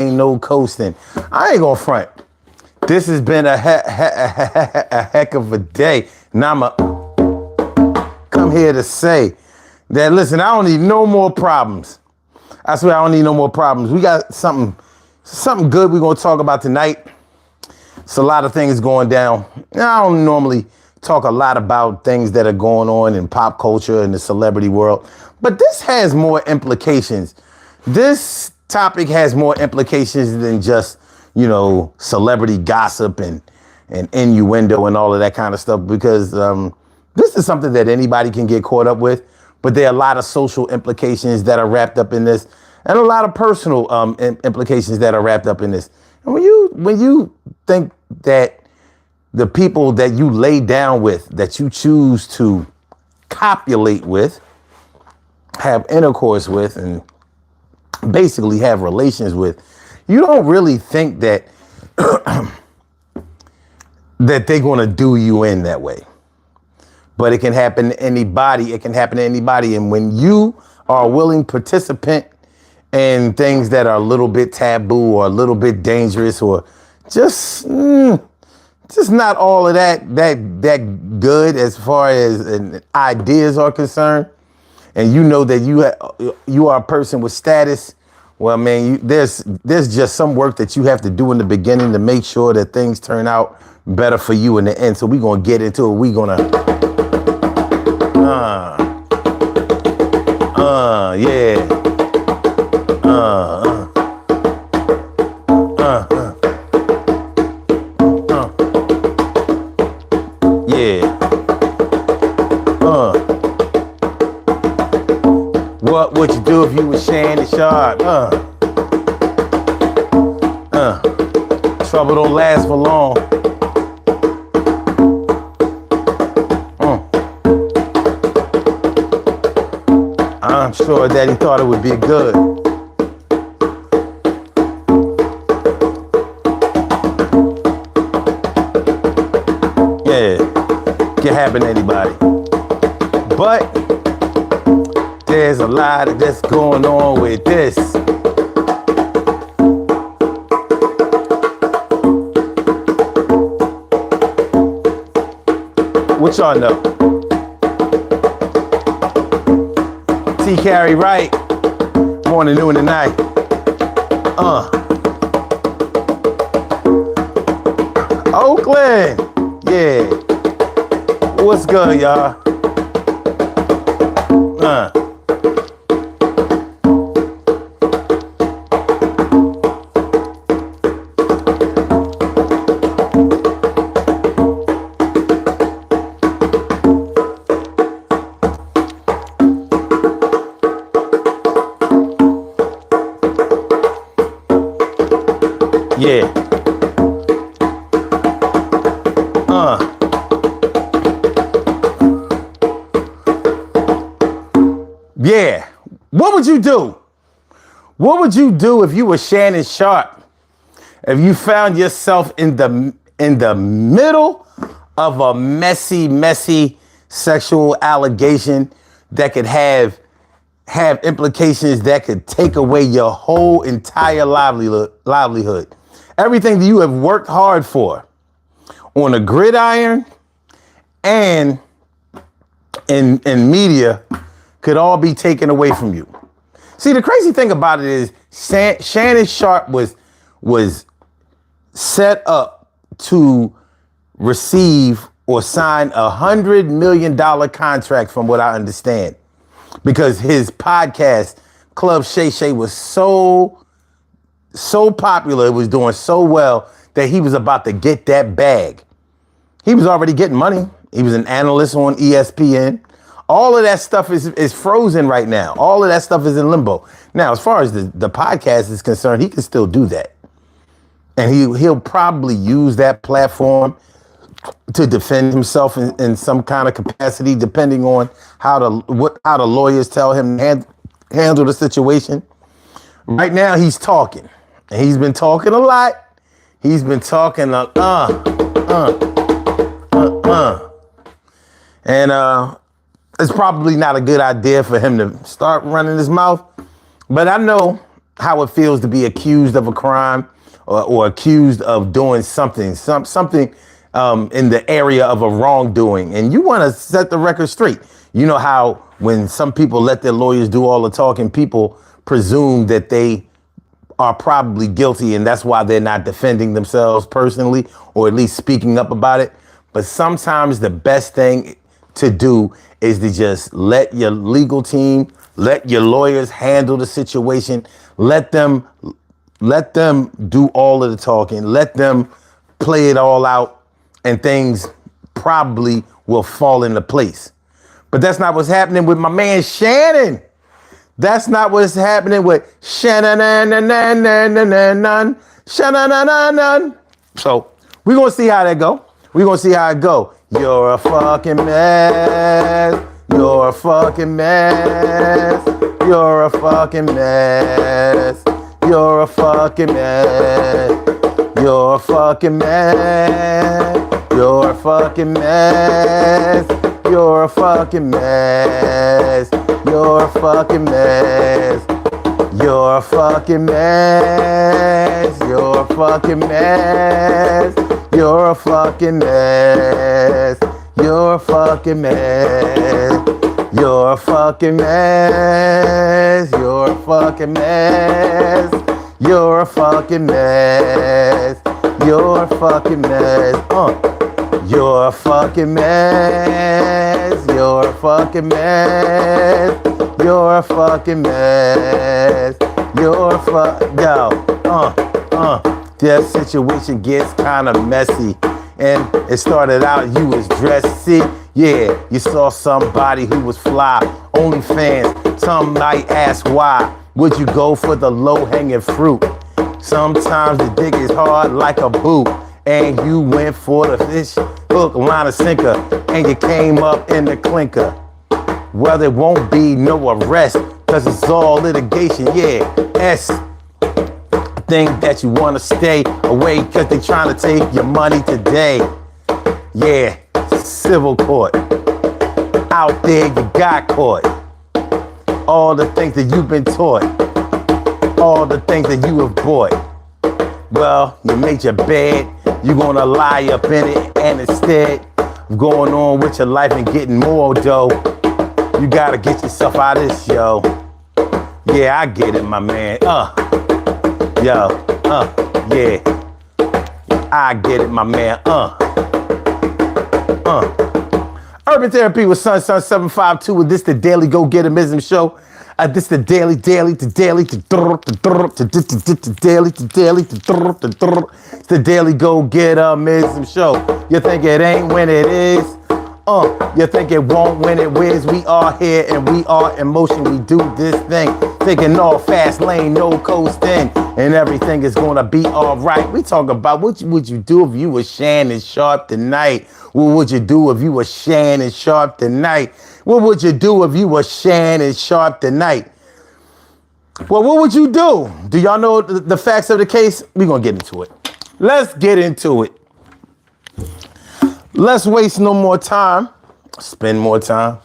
ain't no coasting. I ain't gonna front. This has been a heck of a day. Now I'ma come here to say that, listen, I don't need no more problems. I swear I don't need no more problems. We got something good we're gonna talk about tonight. It's a lot of things going down. I don't normally talk a lot about things that are going on in pop culture and the celebrity world, but this has more implications. This topic has more implications than just, celebrity gossip and innuendo and all of that kind of stuff, because this is something that anybody can get caught up with, but there are a lot of social implications that are wrapped up in this, and a lot of personal implications that are wrapped up in this. And when you think that the people that you lay down with, that you choose to copulate with, have intercourse with, and basically have relations with, you don't really think that that they're going to do you in that way. But it can happen to anybody. It can happen to anybody. And when you are a willing participant in things that are a little bit taboo or a little bit dangerous, or just not all of that good as far as ideas are concerned, and you know that you are a person with status, well, man, there's just some work that you have to do in the beginning to make sure that things turn out better for you in the end. So we're going to get into it. We're going to, yeah. Yeah. What would you do if you were Shannon Sharpe? Trouble don't last for long. I'm sure that he thought it would be good. Yeah, can happen to anybody. But there's a lot of this going on with this. What y'all know? T. Carey Wright, morning, noon, and night. Oakland, yeah. What's good, y'all? Yeah. Yeah. What would you do? What would you do if you were Shannon Sharpe? If you found yourself in the middle of a messy sexual allegation that could have implications that could take away your whole entire livelihood. Everything that you have worked hard for on a gridiron and in media could all be taken away from you. See, the crazy thing about it is Shannon Sharpe was set up to receive or sign $100 million contract, from what I understand, because his podcast, Club Shay Shay, was so popular, it was doing so well that he was about to get that bag. He was already getting money. He was an analyst on ESPN. All of that stuff is frozen right now. All of that stuff is in limbo. Now, as far as the podcast is concerned, he can still do that. And he'll probably use that platform to defend himself in some kind of capacity, depending on how the lawyers tell him to handle the situation. Right now, he's talking. And he's been talking a lot. He's been talking And it's probably not a good idea for him to start running his mouth. But I know how it feels to be accused of a crime or accused of doing something in the area of a wrongdoing. And you want to set the record straight. You know how when some people let their lawyers do all the talking, people presume that they are probably guilty, and that's why they're not defending themselves personally, or at least speaking up about it. But sometimes the best thing to do is to just let your legal team, let your lawyers handle the situation, let them do all of the talking, let them play it all out, and things probably will fall into place. But that's not what's happening with my man Shannon. That's not what's happening with Shannon. So we're going to see how that go. We're going to see how it go. You're a fucking mess. You're a fucking mess. You're a fucking mess. You're a fucking mess. You're a fucking mess. You're a fucking mess. You're a fucking mess. You're a fucking mess. You're a fucking mess. You're a fucking mess. You're a fucking mess. You're a fucking mess. You're a fucking mess. You're a fucking mess. You're a fucking mess. You're a fucking mess. You're a fucking mess. You're a fucking mess. You're a fucking mess. You're a That situation gets kind of messy. And it started out, you was dressy. Yeah, you saw somebody who was fly. OnlyFans, some might ask why. Would you go for the low-hanging fruit? Sometimes the dick is hard like a boot. And you went for the fish, hook, line, and sinker. And you came up in the clinker. Well, there won't be no arrest, cause it's all litigation, yeah. Think that you wanna stay away, cause they trying to take your money today. Yeah, civil court. Out there you got caught. All the things that you've been taught. All the things that you have bought. Well, you made your bed, you gonna lie up in it, and instead of going on with your life and getting more dough, you gotta get yourself out of this, yo. Yeah, I get it, my man. Yeah. I get it, my man. Urban Therapy with Sun 752, with this the Daily Go Getimism show. This the daily. It's the Daily Go Getimism show. You think it ain't when it is? You think it won't when it whiz? We are here and we are in motion. We do this thing, taking off fast lane, no coasting, and everything is gonna be all right. We talk about what would you do if you were Shannon Sharpe tonight? What would you do if you were Shannon Sharpe tonight? What would you do if you were Shannon Sharpe tonight? Well, what would you do? Do y'all know the facts of the case? We're gonna get into it. Let's get into it. Let's waste no more time. Spend more time.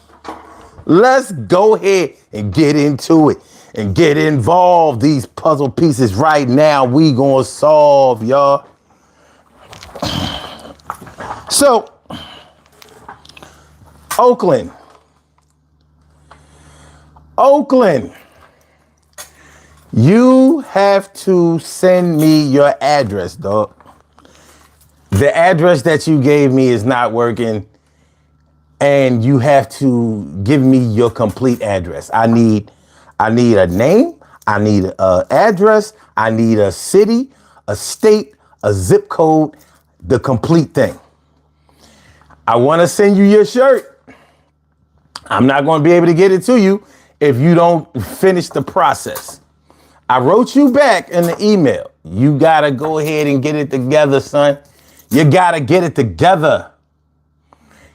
Let's go ahead and get into it and get involved. These puzzle pieces right now we gonna solve, y'all. So, Oakland, you have to send me your address, dog. The address that you gave me is not working, and you have to give me your complete address. I need a name, I need an address, I need a city, a state, a zip code, the complete thing. I want to send you your shirt. I'm not going to be able to get it to you if you don't finish the process. I wrote you back in the email. You got to go ahead and get it together, son. You got to get it together.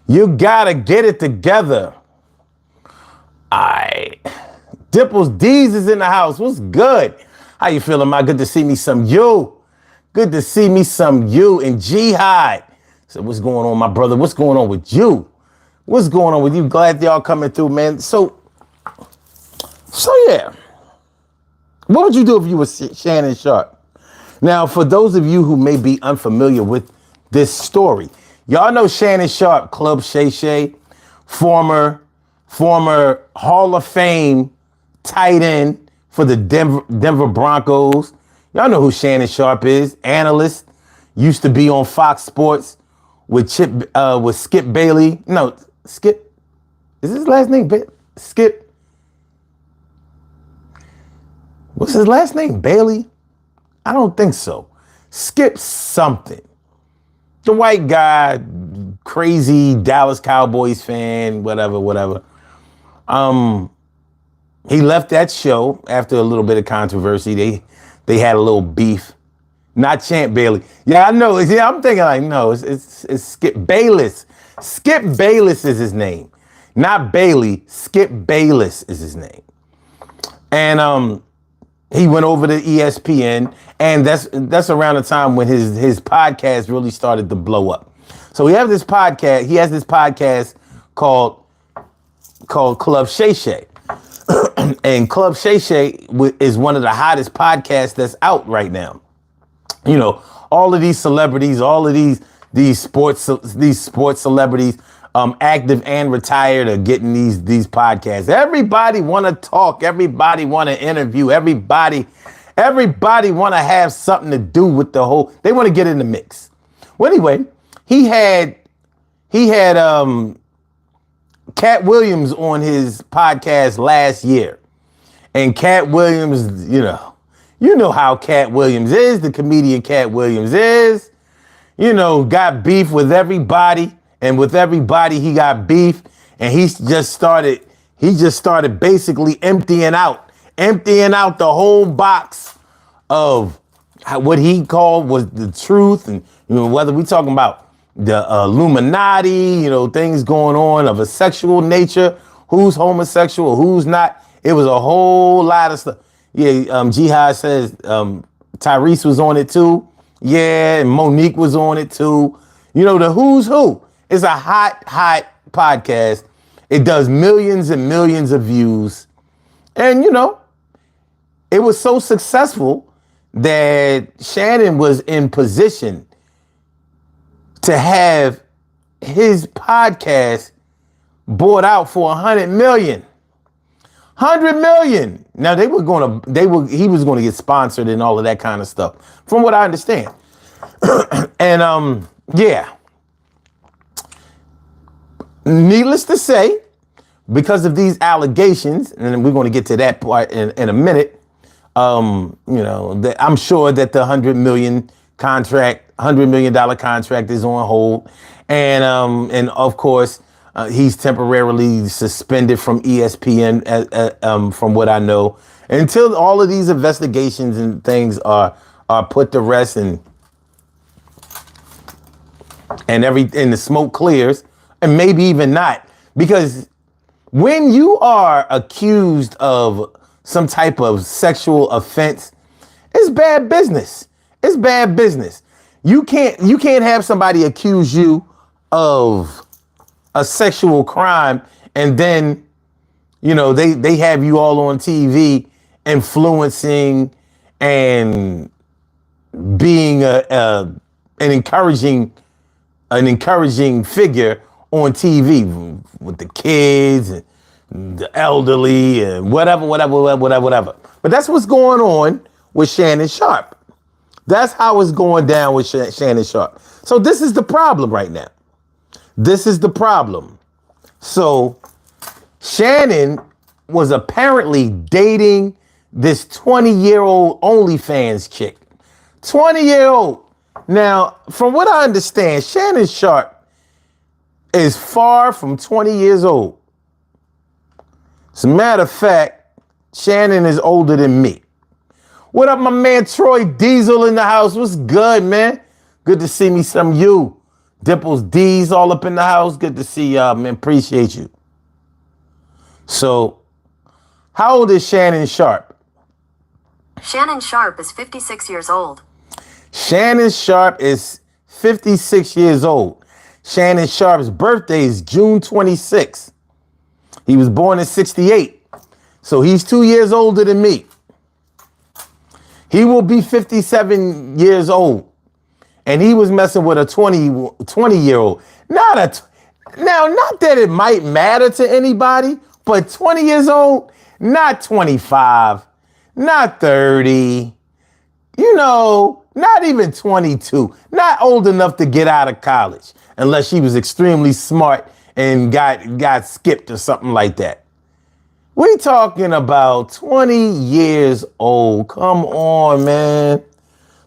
You got to get it together. Dipples D's is in the house. What's good? How you feeling, my? Good to see me some you. Good to see me some you and Jihad. So what's going on, my brother? What's going on with you? What's going on with you? Glad y'all coming through, man. So yeah. What would you do if you were Shannon Sharpe? Now, for those of you who may be unfamiliar with this story, y'all know Shannon Sharpe, Club Shay Shay, former Hall of Fame tight end for the Denver Broncos. Y'all know who Shannon Sharpe is. Analyst, used to be on Fox Sports with Skip Bailey. No, Skip. Is his last name Skip? What's his last name? Bailey? I don't think so. Skip something. The white guy, crazy Dallas Cowboys fan, whatever. He left that show after a little bit of controversy. They had a little beef. Not Champ Bailey. Yeah, I know. Yeah, I'm thinking like, no, it's Skip Bayless. Skip Bayless is his name. Not Bailey. Skip Bayless is his name. And he went over to ESPN, and that's around the time when his podcast really started to blow up. So he has this podcast called Club Shay Shay. And Club Shay Shay is one of the hottest podcasts that's out right now. You know, all of these celebrities, all of these sports celebrities, active and retired, are getting these podcasts. Everybody want to talk. Everybody want to interview. Everybody want to have something to do with the whole. They want to get in the mix. Well, anyway, he had Cat Williams on his podcast last year, and Cat Williams, you know how Cat Williams is. The comedian Cat Williams is, got beef with everybody. And with everybody, he got beef, and he just started basically emptying out the whole box of what he called was the truth. And, whether we talking about the Illuminati, things going on of a sexual nature, who's homosexual, who's not. It was a whole lot of stuff. Yeah, Jihad says Tyrese was on it too. Yeah, and Monique was on it too. The who's who. It's a hot podcast. It does millions and millions of views. And, it was so successful that Shannon was in position to have his podcast bought out for $100 million. $100 million. Now he was going to get sponsored and all of that kind of stuff, from what I understand. And yeah. Needless to say, because of these allegations, and we're going to get to that part in a minute, I'm sure that the $100 million contract is on hold, and of course he's temporarily suspended from ESPN, from what I know, until all of these investigations and things are put to rest and the smoke clears. And maybe even not, because when you are accused of some type of sexual offense, it's bad business. It's bad business. You can't have somebody accuse you of a sexual crime and then, they have you all on TV influencing and being an encouraging figure on TV with the kids and the elderly and whatever. But that's what's going on with Shannon Sharpe. That's how it's going down with Shannon Sharpe. So this is the problem right now. This is the problem. So Shannon was apparently dating this 20-year-old OnlyFans chick. 20-year-old. Now, from what I understand, Shannon Sharpe is far from 20 years old. As a matter of fact, Shannon is older than me. What up, my man Troy Diesel in the house? What's good, man? Good to see me, some of you. Dimples D's all up in the house. Good to see y'all, man. Appreciate you. So, how old is Shannon Sharpe? Shannon Sharpe is 56 years old. Shannon Sharpe is 56 years old. Shannon Sharpe's birthday is June 26th. He was born in 68. So he's 2 years older than me. He will be 57 years old. And he was messing with a 20-year-old. Now, not that it might matter to anybody, but 20 years old, not 25, not 30, not even 22, not old enough to get out of college, unless she was extremely smart and got skipped or something like that. We talking about 20 years old. Come on, man.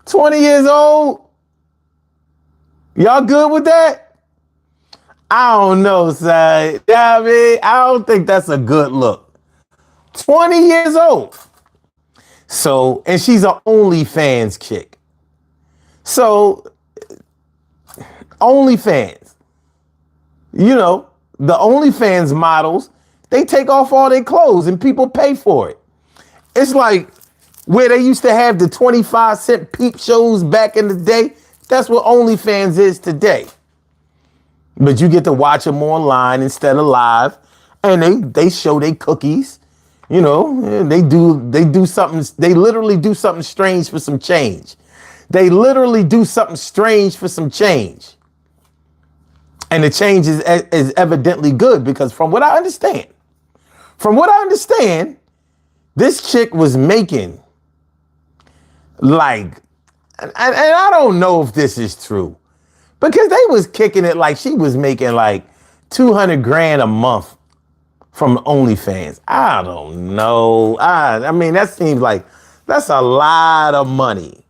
20 years old? Y'all good with that? I don't know, son. I mean, I don't think that's a good look. 20 years old. So, and she's an OnlyFans chick. So, OnlyFans. The OnlyFans models, they take off all their clothes and people pay for it. It's like where they used to have the 25-cent peep shows back in the day. That's what OnlyFans is today. But you get to watch them online instead of live, and they show their cookies. They do something. They literally do something strange for some change. And the change is evidently good because from what I understand, this chick was making like, and I don't know if this is true, because they was kicking it like she was making like 200 grand a month from OnlyFans. I don't know. I mean, that seems like that's a lot of money.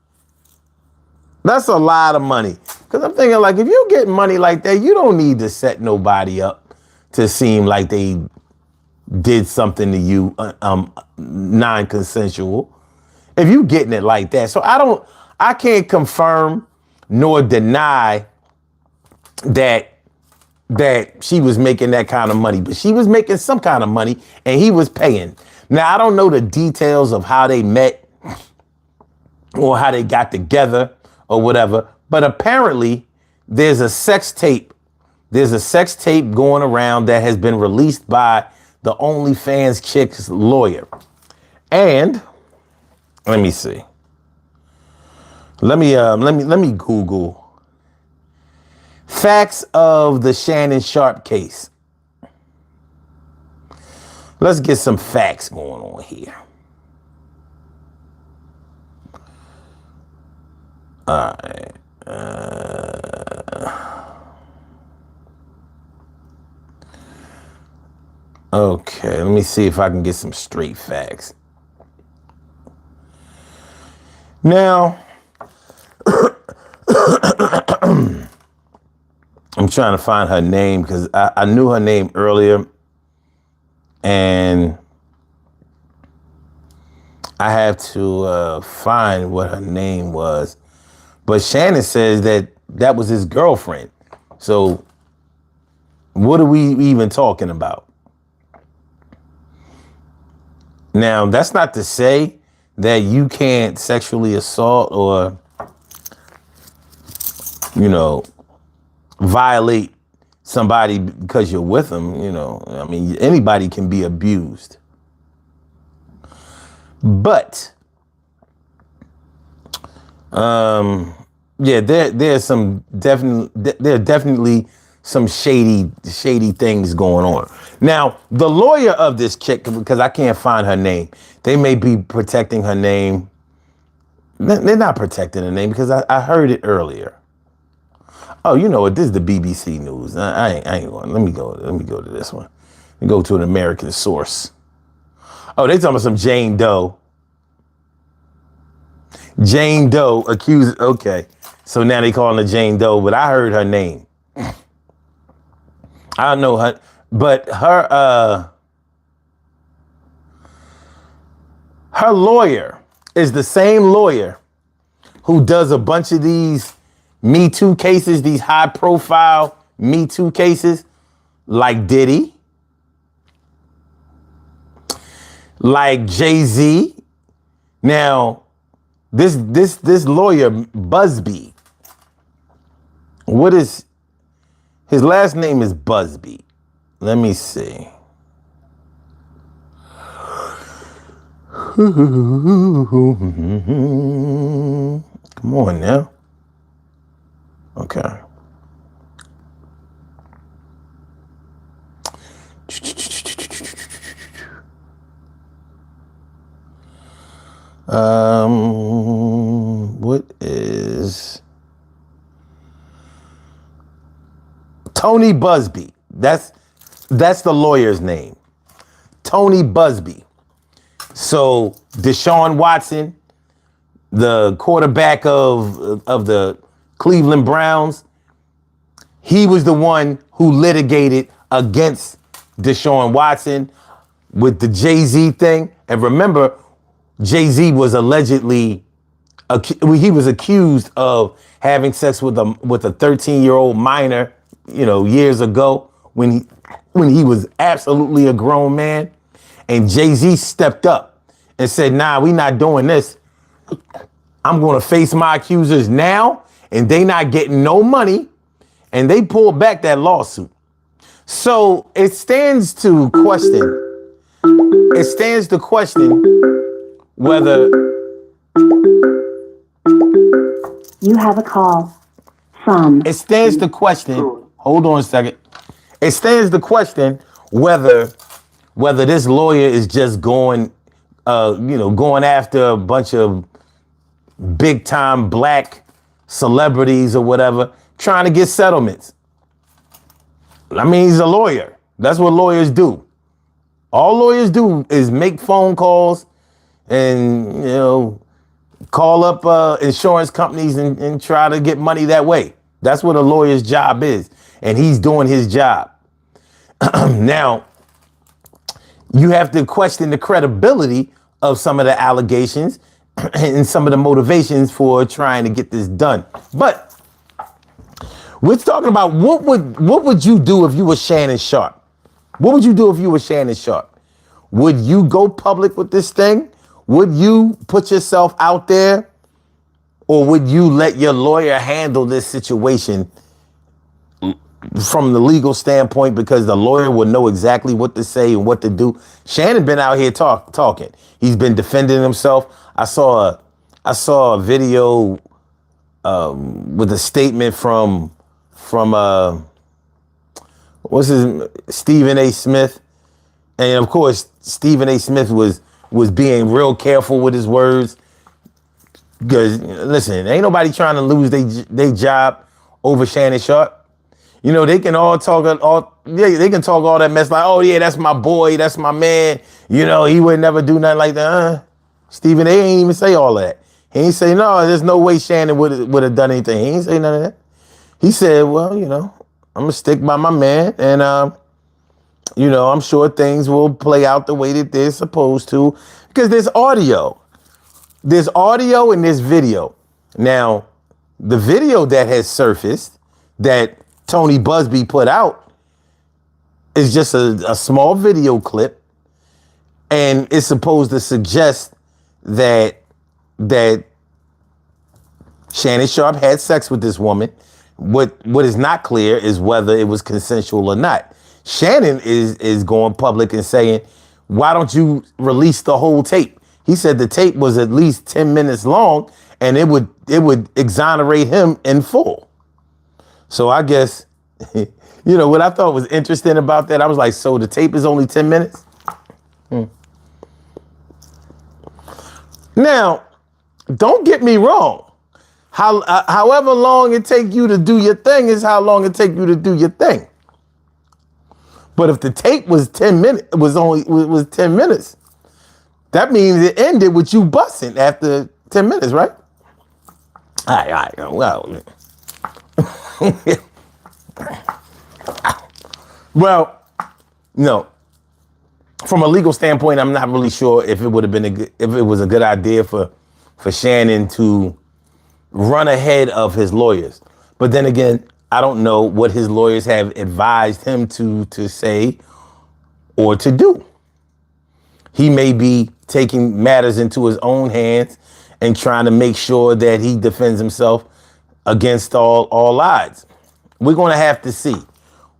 Because I'm thinking, like, if you get money like that, you don't need to set nobody up to seem like they did something to you non-consensual. If you getting it like that. So I can't confirm nor deny that she was making that kind of money, but she was making some kind of money and he was paying. Now, I don't know the details of how they met or how they got together or whatever, but apparently there's a sex tape going around that has been released by the OnlyFans chick's lawyer. And let me see. Let me Google facts of the Shannon Sharpe case. Let's get some facts going on here. All right. Okay, let me see if I can get some straight facts. Now, I'm trying to find her name because I knew her name earlier, and I have to find what her name was. But Shannon says that was his girlfriend. So what are we even talking about? Now, that's not to say that you can't sexually assault or, violate somebody because you're with them. I mean, anybody can be abused. But yeah, there are definitely some shady things going on. Now, the lawyer of this chick, because I can't find her name, they may be protecting her name. They're not protecting her name because I heard it earlier. Oh, you know what? This is the BBC News. I ain't going. Let me go to this one. Let me go to an American source. Oh, they talking about some Jane Doe. Jane Doe accused. Okay, so now they calling her Jane Doe, but I heard her name. I don't know her, but her lawyer is the same lawyer who does a bunch of these Me Too cases, these high profile Me Too cases, like Diddy, like Jay-Z. Now, this lawyer, Busby, what is his last name? Is Busby. Let me see. Come on now. Okay. What is Tony Busby? That's the lawyer's name. Tony Busby. So Deshaun Watson, the quarterback of the Cleveland Browns, he was the one who litigated against Deshaun Watson with the Jay-Z thing. And remember, Jay-Z was allegedly, he was accused of having sex with a 13-year-old minor, years ago when he was absolutely a grown man. And Jay-Z stepped up and said, nah, we not doing this. I'm going to face my accusers now, and they not getting no money. And they pulled back that lawsuit. So it stands to question whether you have a call from. It stands to question. Hold on a second. It stands to question whether this lawyer is just going after a bunch of big time black celebrities or whatever, trying to get settlements. I mean, he's a lawyer. That's what lawyers do. All lawyers do is make phone calls and, call up insurance companies and try to get money that way. That's what a lawyer's job is. And he's doing his job. Now, you have to question the credibility of some of the allegations and some of the motivations for trying to get this done. But we're talking about what would you do if you were Shannon Sharpe? What would you do if you were Shannon Sharpe? Would you go public with this thing? Would you put yourself out there? Or would you let your lawyer handle this situation from the legal standpoint, because the lawyer would know exactly what to say and what to do? Shannon been out here talking. He's been defending himself. I saw a video with a statement from Stephen A. Smith. And of course, Stephen A. Smith was being real careful with his words. Because listen, ain't nobody trying to lose their job over Shannon Sharpe. They can all talk they can talk all that mess like, oh yeah, that's my boy, that's my man. He would never do nothing like that. Stephen A. ain't even say all that. He ain't say, no, there's no way Shannon would have done anything. He ain't say none of that. He said, well, I'm gonna stick by my man, and I'm sure things will play out the way that they're supposed to, because there's audio. There's audio and there's video. Now, the video that has surfaced that Tony Busby put out is just a small video clip, and it's supposed to suggest that Shannon Sharpe had sex with this woman. What is not clear is whether it was consensual or not. Shannon is going public and saying, why don't you release the whole tape? He said the tape was at least 10 minutes long, and it would exonerate him in full. So I guess, what I thought was interesting about that, I was like, so the tape is only 10 minutes? Now, don't get me wrong. However long it take you to do your thing is how long it take you to do your thing. But if the tape was 10 minutes, was 10 minutes, that means it ended with you busting after 10 minutes, right? All right, well. Well, no. From a legal standpoint, I'm not really sure if it would have been if it was a good idea for Shannon to run ahead of his lawyers. But then again, I don't know what his lawyers have advised him to say or to do. He may be taking matters into his own hands and trying to make sure that he defends himself against all odds. We're going to have to see.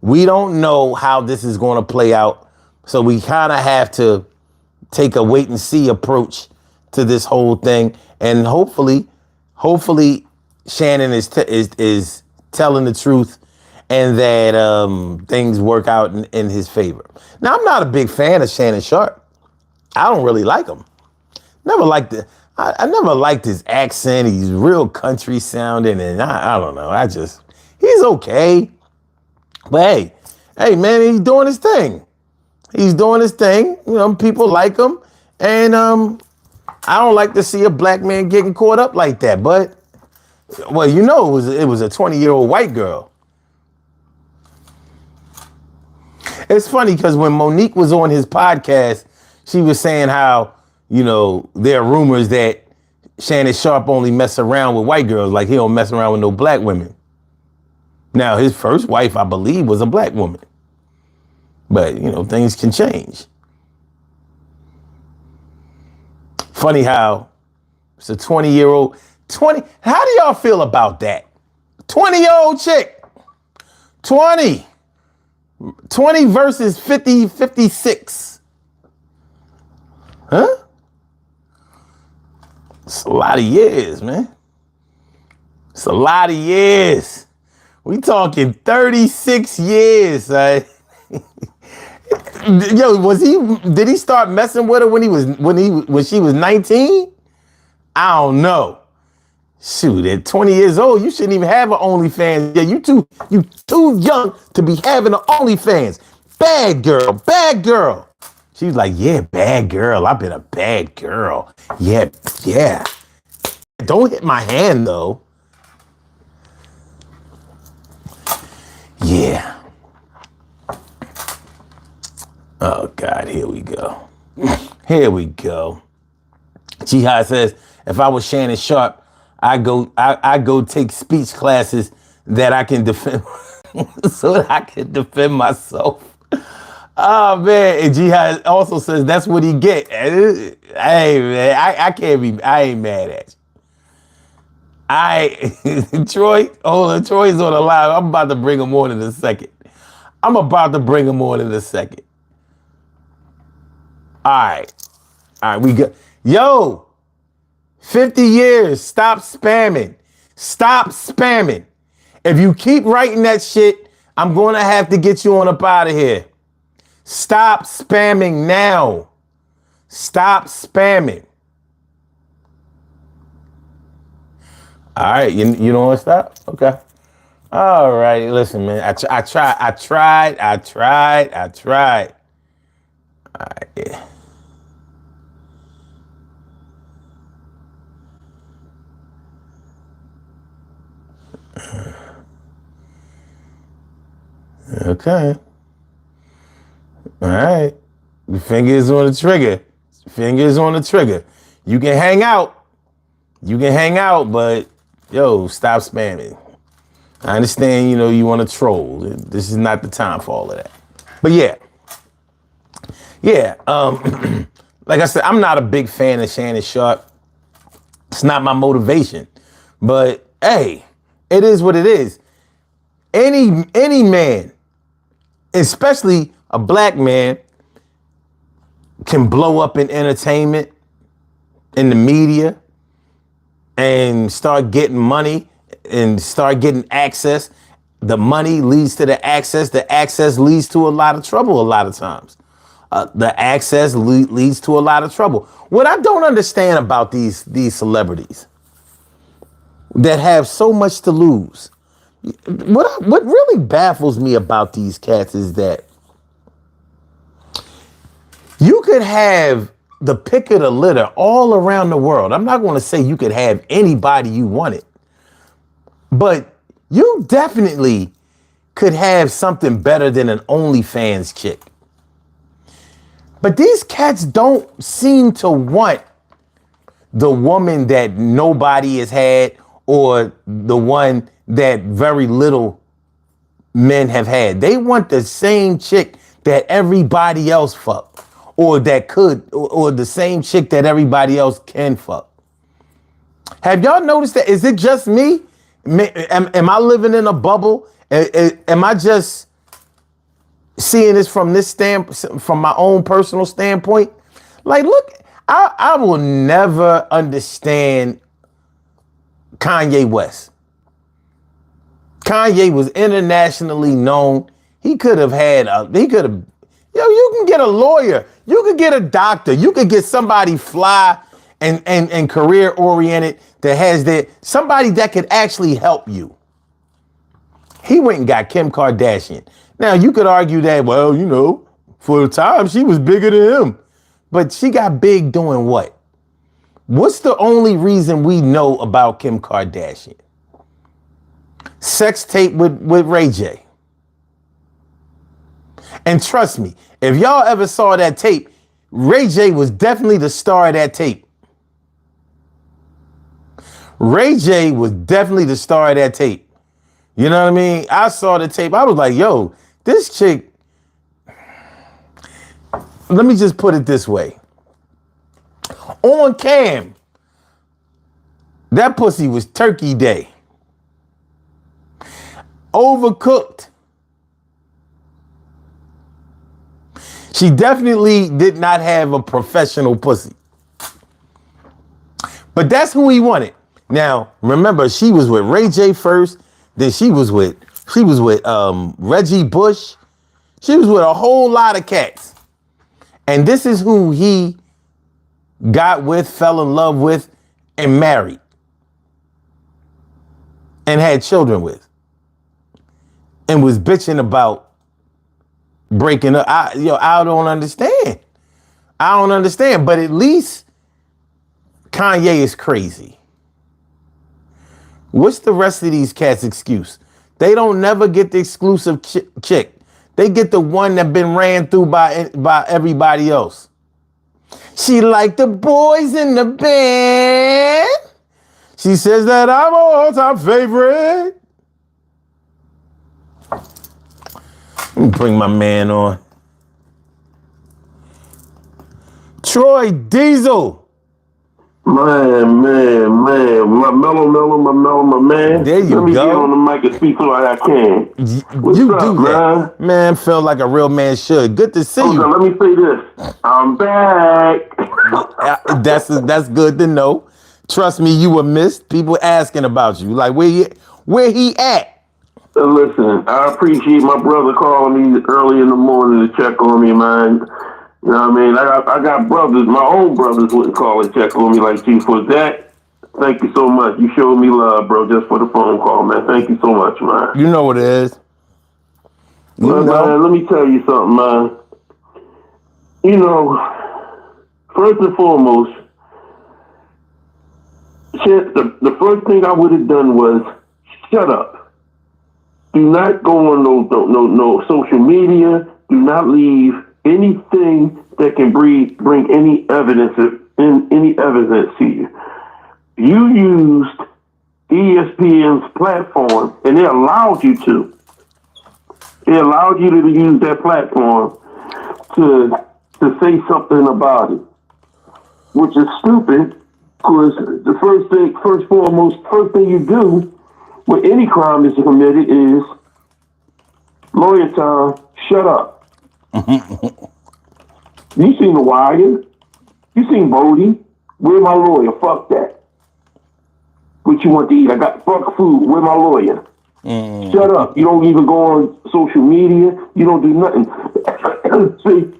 We don't know how this is going to play out. So we kind of have to take a wait and see approach to this whole thing, and hopefully Shannon is telling the truth, and that things work out in his favor. Now, I'm not a big fan of Shannon Sharpe. I don't really like him. I never liked his accent. He's real country sounding, and I don't know. He's okay. But hey, man, he's doing his thing. He's doing his thing. You know, people like him, and I don't like to see a black man getting caught up like that. But well, you know, it was a 20-year-old white girl. It's funny because when Monique was on his podcast, she was saying how, you know, there are rumors that Shannon Sharpe only mess around with white girls, like he don't mess around with no black women. Now, his first wife, I believe, was a black woman. But, you know, things can change. Funny how it's a 20-year-old. How do y'all feel about that? 20-year-old chick. 20 versus 50, 56. Huh? It's a lot of years, man. It's a lot of years. We talking 36 years, son. Yo, did he start messing with her when she was 19? I don't know. Shoot, at 20 years old, you shouldn't even have an OnlyFans. Yeah, you too young to be having an OnlyFans. Bad girl. She was like, yeah, bad girl. I've been a bad girl. Yeah. Don't hit my hand, though. Yeah. Oh, God, here we go. Jihad says, if I was Shannon Sharpe, I go take speech classes that I can defend so that I can defend myself. Oh man, and Jihad also says that's what he get. Hey man, I ain't mad at you. Troy's on the line. I'm about to bring him on in a second. All right, we go. Yo, 50 years, stop spamming. If you keep writing that shit, I'm going to have to get you on up out of here. Stop spamming now. Stop spamming. All right, you don't want to stop? Okay. All right, listen, man. I tried. All right, yeah. Okay. All right. The fingers on the trigger. You can hang out, but yo, stop spamming. I understand, you know, you want to troll. This is not the time for all of that. But yeah. Like I said, I'm not a big fan of Shannon Sharpe. It's not my motivation. But hey, it is what it is. Any man, especially a black man, can blow up in entertainment, in the media, and start getting money and start getting access. The money leads to the access. The access leads to a lot of trouble a lot of times. The access leads to a lot of trouble. What I don't understand about these celebrities that have so much to lose, what really baffles me about these cats is that you could have the pick of the litter all around the world. I'm not going to say you could have anybody you wanted, but you definitely could have something better than an OnlyFans chick. But these cats don't seem to want the woman that nobody has had or the one that very little men have had. They want the same chick that everybody else fuck, or that could, or the same chick that everybody else can fuck. Have y'all noticed that? Is it just me? Am I living in a bubble? Am I just seeing this from my own personal standpoint? Like, look, I will never understand Kanye West. Kanye was internationally known. You can get a lawyer. You could get a doctor. You could get somebody fly and career oriented that has somebody that could actually help you. He went and got Kim Kardashian. Now you could argue that, well, for the time she was bigger than him, but she got big doing what? What's the only reason we know about Kim Kardashian? Sex tape with Ray J. And trust me, if y'all ever saw that tape, Ray J was definitely the star of that tape. Ray J was definitely the star of that tape. You know what I mean? I saw the tape. I was like, yo, this chick, let me just put it this way. On cam, that pussy was turkey day. Overcooked. She definitely did not have a professional pussy. But that's who he wanted. Now, remember, she was with Ray J first. Then she was with Reggie Bush. She was with a whole lot of cats. And this is who he got with, fell in love with, and married. And had children with. And was bitching about breaking up. I don't understand. I don't understand. But at least Kanye is crazy. What's the rest of these cats' excuse? They don't never get the exclusive chick. They get the one that been ran through by everybody else. She like the boys in the band. She says that I'm her all-time favorite. Let me bring my man on. Troy Diesel. Man, my mellow, man. There you go. Let me get on the mic and speak so I can. What's you up, do that. Man, feel like a real man should. Good to see you. Let me say this. I'm back. That's good to know. Trust me, you were missed. People asking about you. Like, where he at? Listen, I appreciate my brother calling me early in the morning to check on me, man. You know what I mean? I got brothers. My own brothers wouldn't call and check on me like you. For that, thank you so much. You showed me love, bro, just for the phone call, man. Thank you so much, man. You know what it is. Man, let me tell you something, man. First and foremost, the first thing I would have done was shut up. Do not go on no social media. Do not leave anything that can bring any evidence to you. You used ESPN's platform, and they allowed you to. They allowed you to use that platform to say something about it, which is stupid. Because the first thing you do when any crime is committed is lawyer time. Shut up. You seen The Wire? You seen Bodie? Where my lawyer? Fuck that. What you want to eat? I got fuck food. Where my lawyer? Shut up. You don't even go on social media. You don't do nothing. See,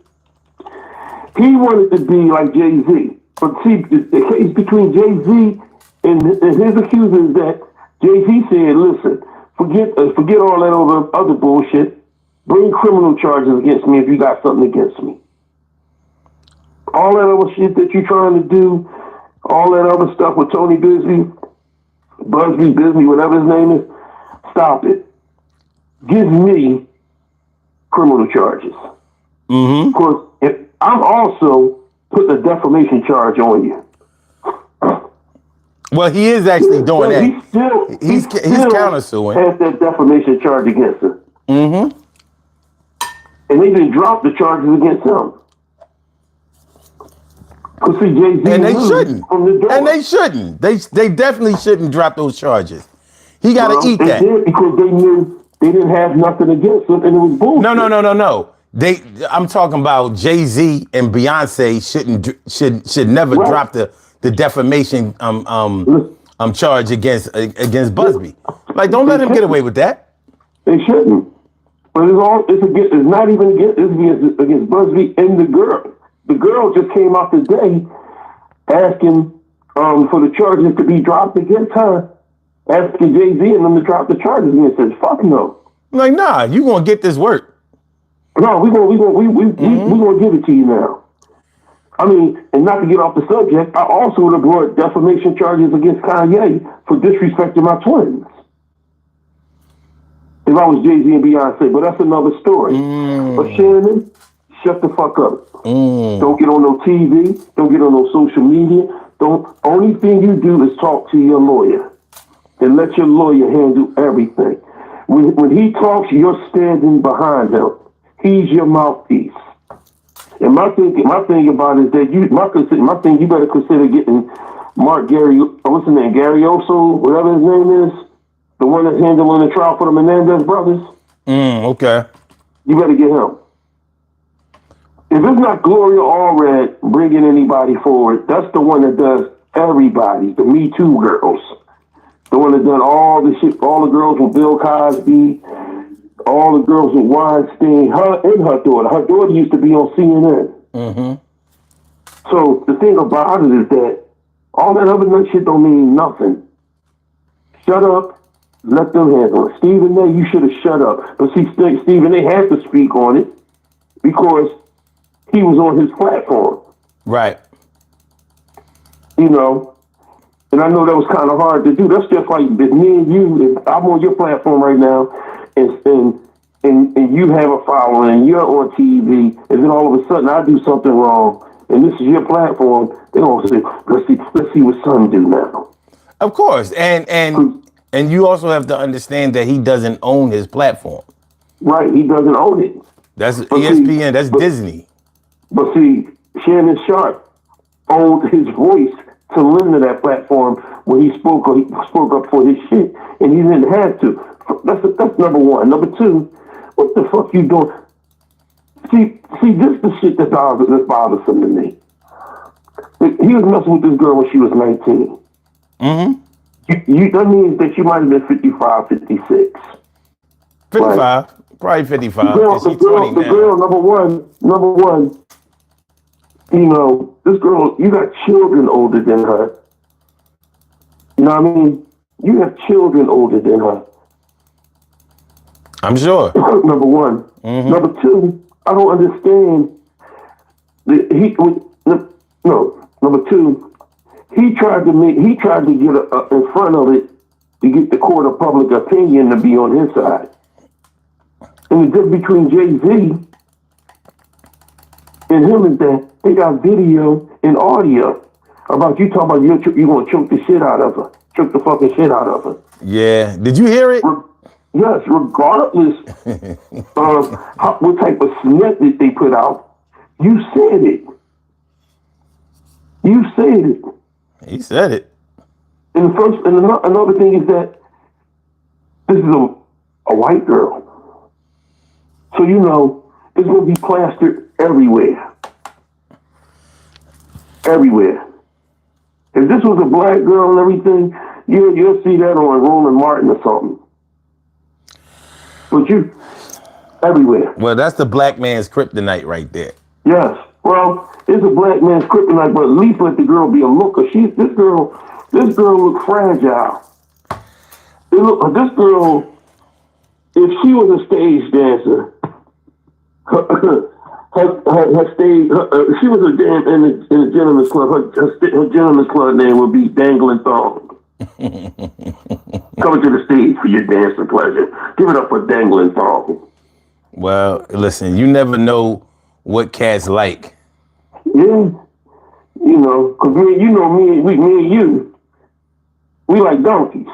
he wanted to be like Jay-Z. But see, the case between Jay-Z and his accusers is that Jay-Z said, listen, forget all that other bullshit. Bring criminal charges against me if you got something against me. All that other shit that you're trying to do, all that other stuff with Tony Busby, whatever his name is, stop it. Give me criminal charges. Because I'm also putting a defamation charge on you. Well, he is actually doing that. He's countersuing. Has that defamation charge against him. And they didn't drop the charges against him. See, Jay-Z and they shouldn't. And they shouldn't. They definitely shouldn't drop those charges. He got to eat that. They did because they knew they didn't have nothing against him, and it was bullshit. No. I'm talking about Jay-Z and Beyonce should never Right. drop the defamation charge against Busby. Like, don't let him get away with that. They shouldn't. But it's not even against Busby and the girl. The girl just came out today asking for the charges to be dropped against her, asking Jay-Z and them to drop the charges against her. Fuck no. Like, nah, you gonna get this work. No, we gonna give it to you now. I mean, and not to get off the subject, I also would have brought defamation charges against Kanye for disrespecting my twins. If I was Jay-Z and Beyonce, but that's another story. But Shannon, shut the fuck up. Don't get on no TV. Don't get on no social media. Only thing you do is talk to your lawyer and let your lawyer handle everything. When he talks, you're standing behind him. He's your mouthpiece. And my thing about it is that you better consider getting what's his name, Garrioso, whatever his name is, the one that's handling the trial for the Menendez brothers. Okay. You better get him. If it's not Gloria Allred bringing anybody forward, that's the one that does everybody, the Me Too girls. The one that done all the shit, all the girls with Bill Cosby, all the girls with Weinstein, her and her daughter. Her daughter used to be on CNN. So the thing about it is that all that other shit don't mean nothing. Shut up. Let them handle it. Stephen A., you should have shut up. But see, Stephen A. had to speak on it because he was on his platform. Right. You know, and I know that was kind of hard to do. That's just like if me and you, if I'm on your platform right now, and you have a following, and you're on TV, and then all of a sudden I do something wrong, and this is your platform, they're gonna say, let's see what son do now. Of course, and you also have to understand that he doesn't own his platform. Right, he doesn't own it. That's ESPN. That's Disney. But see, Shannon Sharpe owned his voice to lend to that platform when he spoke up for his shit, and he didn't have to. That's number one. Number two, what the fuck you doing? See, this is the shit that's bothersome to me. He was messing with this girl when she was 19. That means that she might have been 55, 56. 55, right? Probably 55. The girl, number one, you know, this girl, you got children older than her. You know what I mean? You have children older than her. I'm sure. Number one. Number two, I don't understand. Number two, he tried to get in front of it to get the court of public opinion to be on his side. And the difference between Jay-Z and him is that they got video and audio about you talking about you're going to choke the shit out of her. Choke the fucking shit out of her. Yeah. Did you hear it? Yes, regardless of what type of snippet they put out, you said it. You said it. He said it. And another thing is that this is a white girl. So, you know, it's going to be plastered everywhere. Everywhere. If this was a black girl and everything, you'll see that on Roland Martin or something. But everywhere. Well, that's the black man's kryptonite right there. Yes. Well, it's a black man's kryptonite, but at least let the girl be a looker. This girl look fragile. This girl, if she was a stage dancer, she was in a gentleman's club. Her gentleman's club name would be Dangling Thong. Coming to the stage for your dancing pleasure. Give it up for Dangling Thong. Well, listen, you never know what cats like. Yeah, you know, because me and you, we like donkeys.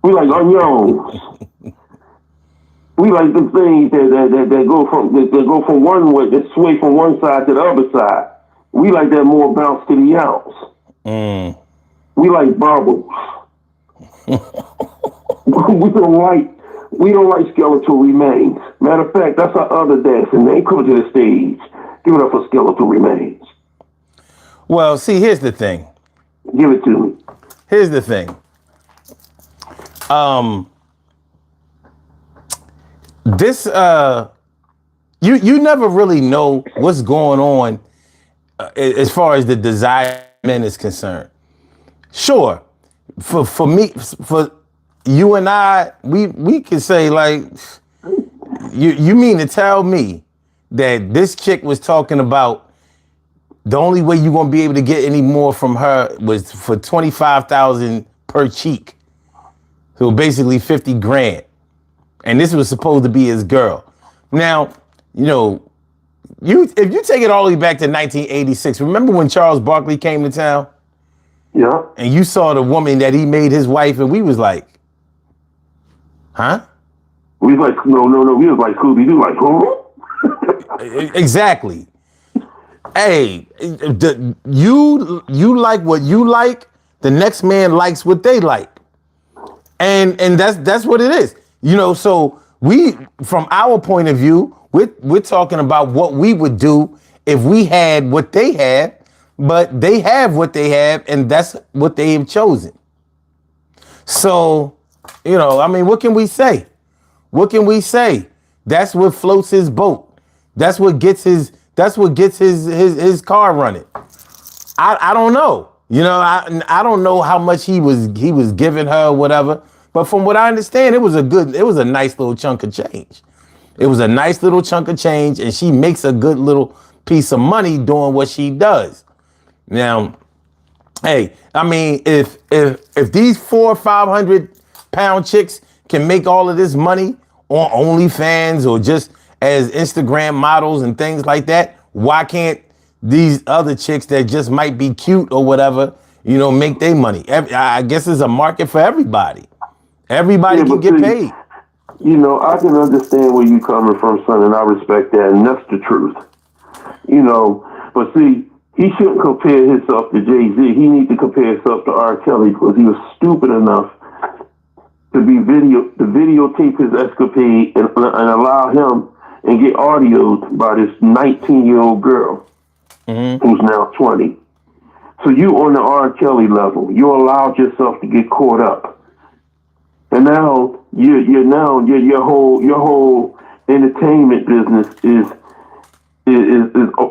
We like onions. We like the things that go from one way, that sway from one side to the other side. We like that more bounce to the ounce. We like bubbles. We don't like skeletal remains. Matter of fact, that's our other dancing name. Come to the stage. Give it up for Skeletal Remains. Well, see, here's the thing. Give it to me. Here's the thing. This you never really know what's going on as far as the desire of men is concerned. Sure, for me, for you and I, we can say like, you mean to tell me that this chick was talking about the only way you're gonna be able to get any more from her was for 25,000 per cheek. So basically 50 grand. And this was supposed to be his girl. Now, you know, if you take it all the way back to 1986, remember when Charles Barkley came to town? Yeah. And you saw the woman that he made his wife, and we was like, huh? We was like, no. We was like Scooby-Doo, like, huh? Exactly. Hey, you like what you like, the next man likes what they like. And that's what it is. You know, so we, from our point of view, we're talking about what we would do if we had what they had, but they have what they have, and that's what they have chosen. So, you know, I mean, what can we say? What can we say? That's what floats his boat. That's what gets his car running. I don't know. You know, I don't know how much he was giving her or whatever. But from what I understand, it was a nice little chunk of change. It was a nice little chunk of change, and she makes a good little piece of money doing what she does. Now, hey, I mean, if these 400 or 500 pound chicks can make all of this money on OnlyFans or just as Instagram models and things like that, why can't these other chicks that just might be cute or whatever, you know, make their money? I guess there's a market for everybody. Everybody can get paid. You know, I can understand where you're coming from, son, and I respect that, and that's the truth. You know, but see, he shouldn't compare himself to Jay-Z. He needs to compare himself to R. Kelly because he was stupid enough to videotape his escapade and allow him and get audioed by this 19-year-old girl who's now 20. So you on the R. Kelly level, you allowed yourself to get caught up. And now your whole entertainment business is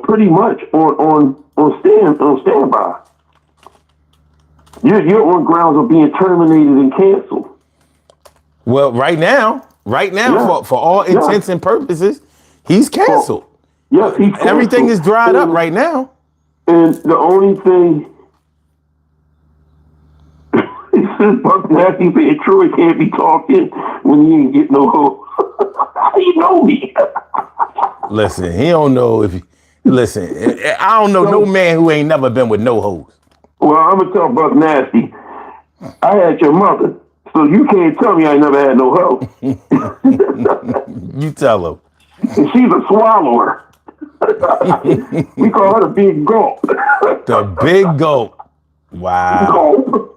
pretty much on standby. You're on grounds of being terminated and canceled. Well, right now, yeah. for all intents and purposes, he's canceled. Yes, he's canceled. Everything is dried up right now. And the only thing he said, Buck Nasty said, Troy can't be talking when he ain't get no hoe. How you know me? Listen, he don't know if. Listen, I don't know no man who ain't never been with no hoes. Well, I'm gonna tell Buck Nasty. I had your mother, so you can't tell me I never had no hoe. You tell him. And she's a swallower. We call her the big gulp. The big gulp. Wow. Gulp.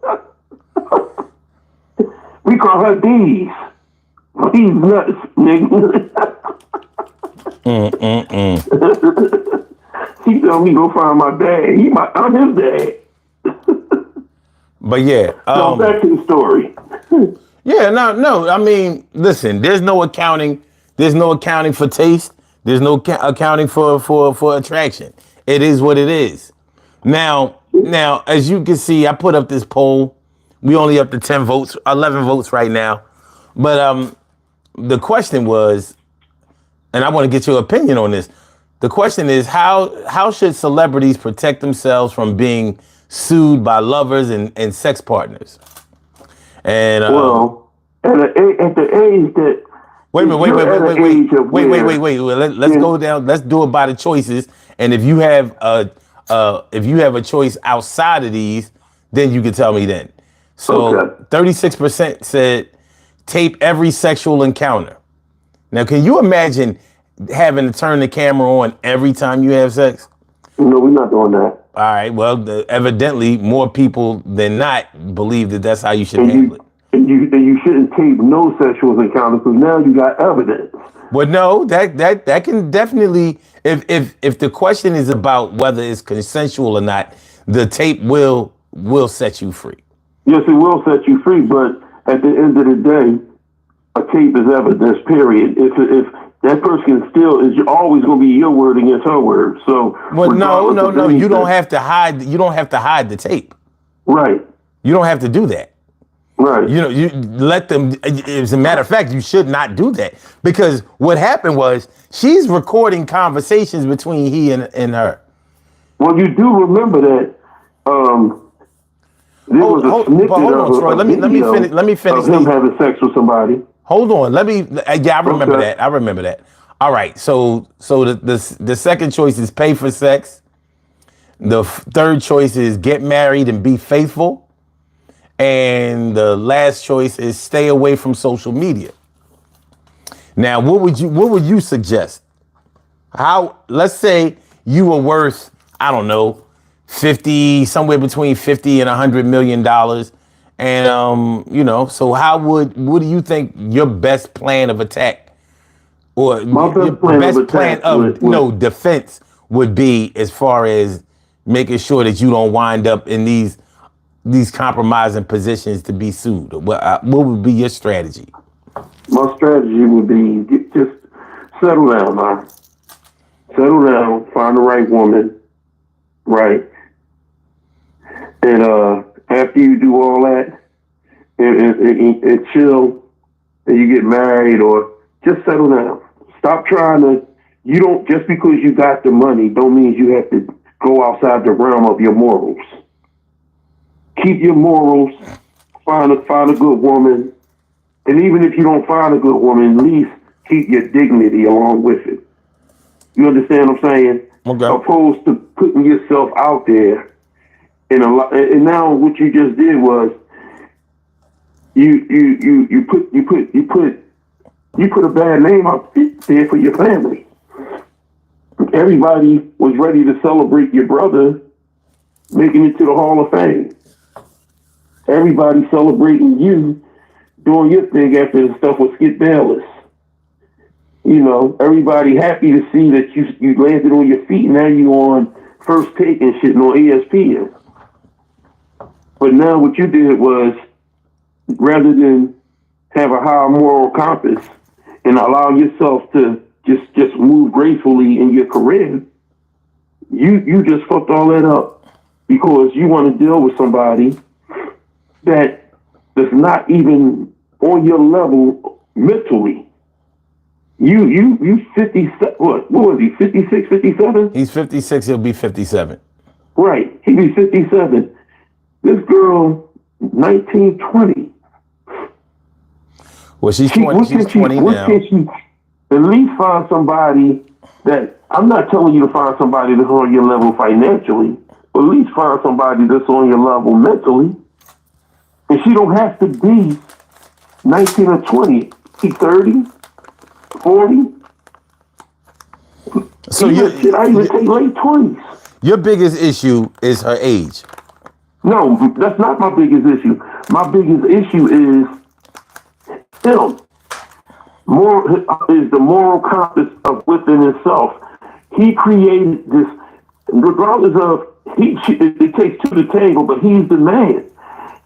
We call her D's. These nuts, nigga. He told me go find my dad. I'm his dad. But yeah. So back to the story. Yeah, no. I mean, listen. There's no accounting. There's no accounting for taste. There's no accounting for attraction. It is what it is. Now, as you can see, I put up this poll. We only up to 11 votes right now. But the question was, and I want to get your opinion on this. The question is, how should celebrities protect themselves from being sued by lovers and sex partners? And well, at the age that wait. Let's go down. Let's do it by the choices. And if you have a choice outside of these, then you can tell me then. So 36% said tape every sexual encounter. Now, can you imagine having to turn the camera on every time you have sex? No, we're not doing that. All right. Well, evidently, more people than not believe that that's how you should handle it. and you shouldn't tape no sexual encounters because now you got evidence. Well, no, that can definitely, if the question is about whether it's consensual or not, the tape will set you free. Yes, it will set you free, but at the end of the day, a tape is evidence. Period. If that person still is always going to be your word against her word. So, well, no, you don't have to hide. You don't have to hide the tape. Right. You don't have to do that. Right. You know, you let them. As a matter of fact, you should not do that because what happened was she's recording conversations between he and her. Well, you do remember that there was a snippet of Troy. Let me finish. Of him having sex with somebody. Hold on. I remember that. I remember that. All right. So the second choice is pay for sex. The third choice is get married and be faithful. And the last choice is stay away from social media. Now, what would you suggest? Let's say you were worth, I don't know, somewhere between 50 and $100 million. And, so what do you think your best plan of attack or your best plan of defense would be as far as making sure that you don't wind up in these compromising positions to be sued? What would be your strategy? My strategy would be just settle down, man. Settle down, find the right woman, right? And after you do all that and chill, and you get married or just settle down. Stop trying to, just because you got the money don't mean you have to go outside the realm of your morals. Keep your morals, find a good woman, and even if you don't find a good woman, at least keep your dignity along with it. You understand what I'm saying? Okay. Opposed to putting yourself out there and now what you just did was you put a bad name out there for your family. Everybody was ready to celebrate your brother making it to the Hall of Fame. Everybody celebrating you doing your thing after the stuff with Skip Bayless. Everybody happy to see that you landed on your feet. Now you on First Take and shit on ESPN. But now what you did was, rather than have a higher moral compass and allow yourself to just move gracefully in your career, you just fucked all that up because you want to deal with somebody that's not even on your level mentally. You 57, what was he, 56, 57? He's 56, he'll be 57. Right, he'll be 57. This girl, 19, 20. Well, she's 20 now. Can she at least find somebody that, I'm not telling you to find somebody that's on your level financially, but at least find somebody that's on your level mentally. And she don't have to be 19 or 20. She 30, 40. So I even take late 20s. Your biggest issue is her age. No, that's not my biggest issue. My biggest issue is him. Is the moral compass of within himself. He created this, regardless of, it takes two to tango, but he's the man.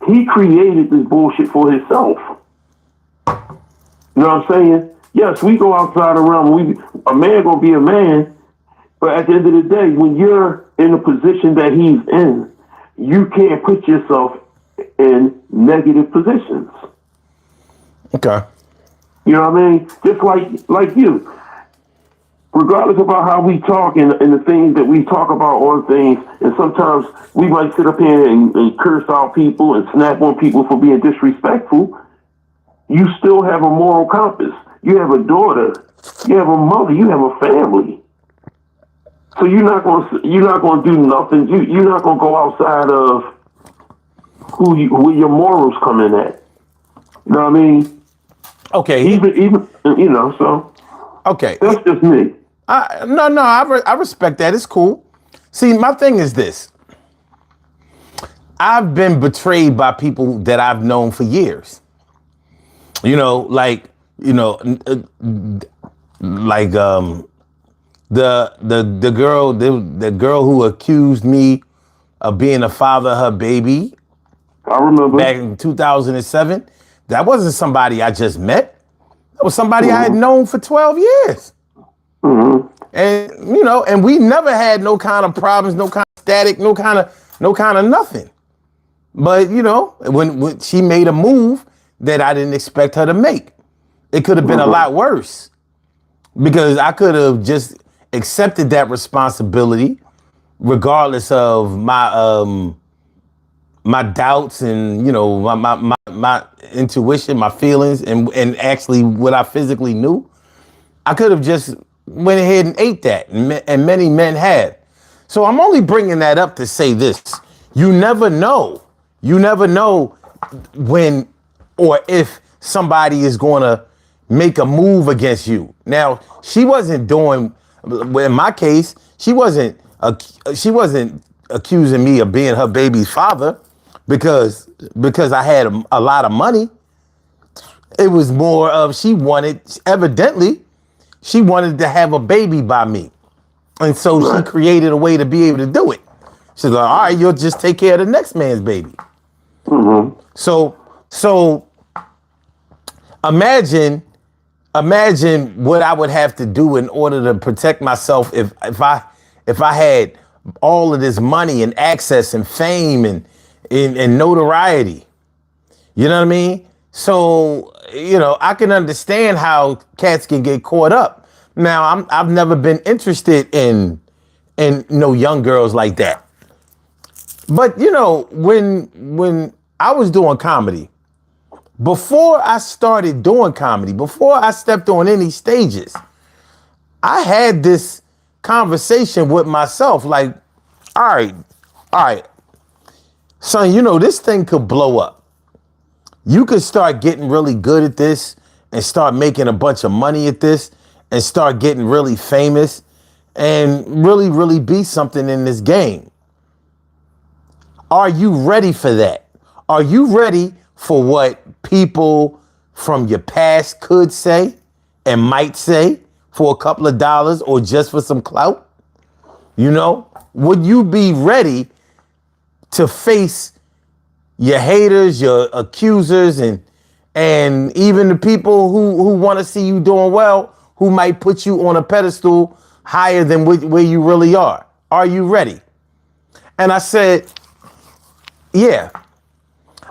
He created this bullshit for himself. You know what I'm saying? Yes, we go outside the realm. A man gonna be a man, but at the end of the day, when you're in the position that he's in, you can't put yourself in negative positions. Okay. You know what I mean? Just like you. Regardless about how we talk and the things that we talk about on things, and sometimes we might sit up here and curse out people and snap on people for being disrespectful, you still have a moral compass. You have a daughter, you have a mother, you have a family. So you're not gonna do nothing. You're not gonna go outside of where your morals come in at. You know what I mean? Okay. Even so. Okay. That's just me. I respect that. It's cool. See, my thing is this. I've been betrayed by people that I've known for years. You know, like, you know, like the girl who accused me of being the father of her baby I remember. back in 2007. That wasn't somebody I just met. That was somebody I had Mm-hmm. known for 12 years. Mm-hmm. And you know, and we never had no kind of problems, no kind of static, no kind of nothing. But you know, when she made a move that I didn't expect her to make, it could have been a lot worse, because I could have just accepted that responsibility, regardless of my doubts and, you know, my intuition, my feelings, and actually what I physically knew. I could have just went ahead and ate that, and many men have. So I'm only bringing that up to say this: you never know. You never know when or if somebody is going to make a move against you. Now, she wasn't doing. In my case, she wasn't accusing me of being her baby's father because I had a lot of money. It was more of evidently she wanted to have a baby by me. And so she created a way to be able to do it. She's like, all right, you'll just take care of the next man's baby. Mm-hmm. So imagine what I would have to do in order to protect myself if I had all of this money and access and fame and notoriety. You know what I mean? So, you know, I can understand how cats can get caught up. Now, I've never been interested in no young girls like that. But you know, when I was doing comedy, before I started doing comedy, before I stepped on any stages, I had this conversation with myself, like, all right, son, you know, this thing could blow up. You could start getting really good at this and start making a bunch of money at this and start getting really famous and really, really be something in this game. Are you ready for that? Are you ready for what people from your past could say and might say for a couple of dollars or just for some clout? You know, would you be ready to face your haters, your accusers, and even the people who want to see you doing well, who might put you on a pedestal higher than where you really are? Are you ready? And I said, yeah.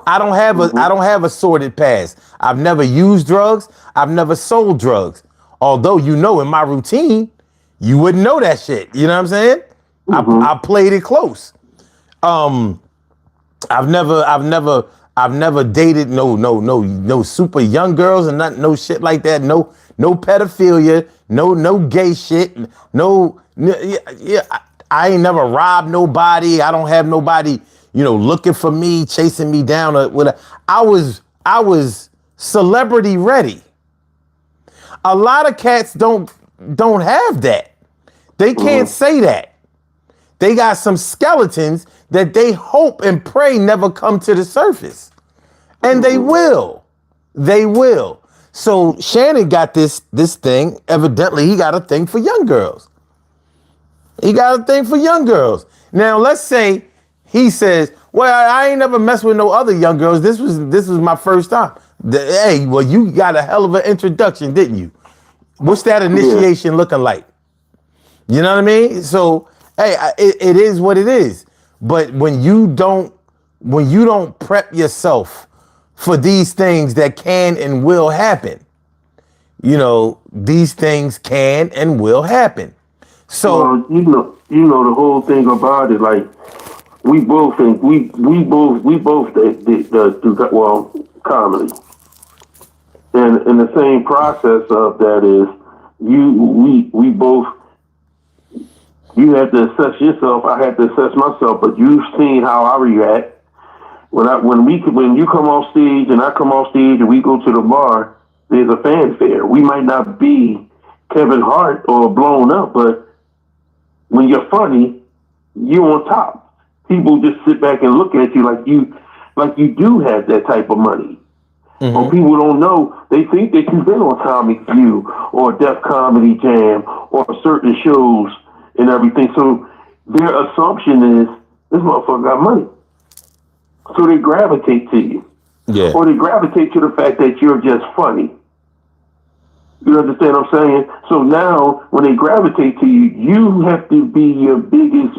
I don't have a sordid past. I've never used drugs. I've never sold drugs. Although, you know, in my routine, you wouldn't know that shit. You know what I'm saying? I played it close. I've never dated no super young girls and no shit like that. No pedophilia. No gay shit. I ain't never robbed nobody. I don't have nobody, you know, looking for me, chasing me down or whatever. I was celebrity ready. A lot of cats don't have that. They can't say that. They got some skeletons that they hope and pray never come to the surface. And they will. They will. So Shannon got this thing. Evidently, he got a thing for young girls. He got a thing for young girls. Now, let's say he says, well, I ain't never messed with no other young girls. This was my first time. Hey, well, you got a hell of an introduction, didn't you? What's that initiation looking like? You know what I mean? So, hey, it is what it is. But when you don't prep yourself for these things that can and will happen, you know, these things can and will happen. So, well, you know the whole thing about it. Like, we both think we both do well comedy, and in the same process of that is we both. You had to assess yourself. I had to assess myself. But you've seen how I react when you come off stage and I come off stage and we go to the bar. There's a fanfare. We might not be Kevin Hart or blown up, but when you're funny, you're on top. People just sit back and look at you like you do have that type of money. Or people don't know, they think that you've been on Comic View or Def Comedy Jam or certain shows and everything. So their assumption is this motherfucker got money. So they gravitate to you. Yeah. Or they gravitate to the fact that you're just funny. You understand what I'm saying? So now when they gravitate to you, you have to be your biggest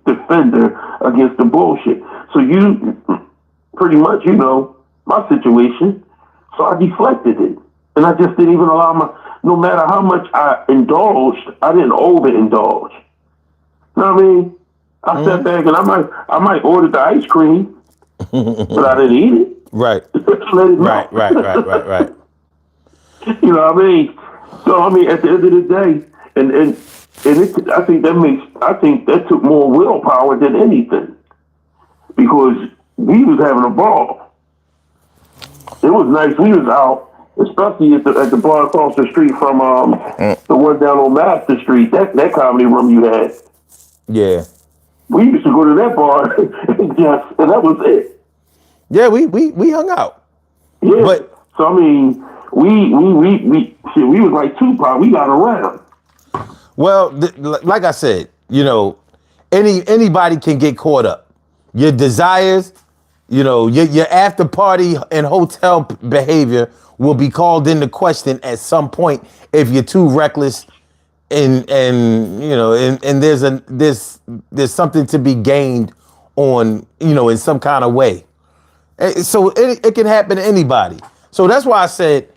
defender against the bullshit. So you pretty much, you know, my situation. So I deflected it. And I just didn't even allow no matter how much I indulged, I didn't overindulge. You know what I mean? I sat back and I might order the ice cream, but I didn't eat it. Right. Let it Right. You know what I mean? So I mean, at the end of the day, I think that took more willpower than anything, because we was having a ball. It was nice. We was out, especially at the bar across the street from the one down on Master Street. That comedy room you had. Yeah. We used to go to that bar and that was it. Yeah, we hung out. Yeah. But so I mean, we was like Tupac. We got around. well, like I said, you know, anybody can get caught up. Your desires, you know, your after party and hotel behavior will be called into question at some point if you're too reckless, and you know, and there's something to be gained on, you know, in some kind of way. So it can happen to anybody. So that's why I said,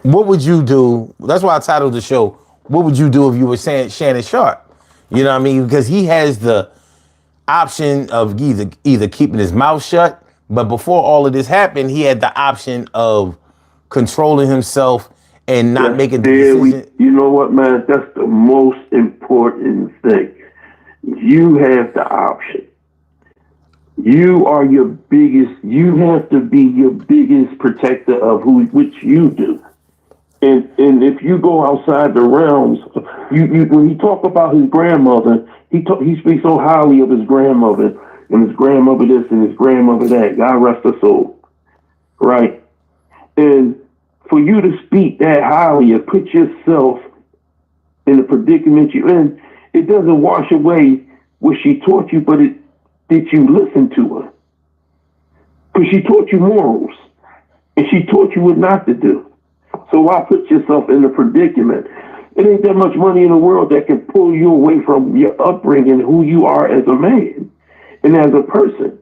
what would you do? That's why I titled the show, what would you do if you were Shannon Sharpe? You know what I mean? Because he has the option of either keeping his mouth shut, but before all of this happened, he had the option of controlling himself and not making the decision. You know what, man? That's the most important thing. You have the option. You are your biggest. You have to be your biggest protector of which you do. And if you go outside the realms, when he talk about his grandmother, he speaks so highly of his grandmother and his grandmother this and his grandmother that. God rest her soul, right? And for you to speak that highly and put yourself in the predicament you're in, it doesn't wash away what she taught you, but did you listen to her? Because she taught you morals, and she taught you what not to do. So why put yourself in a predicament? It ain't that much money in the world that can pull you away from your upbringing, who you are as a man and as a person.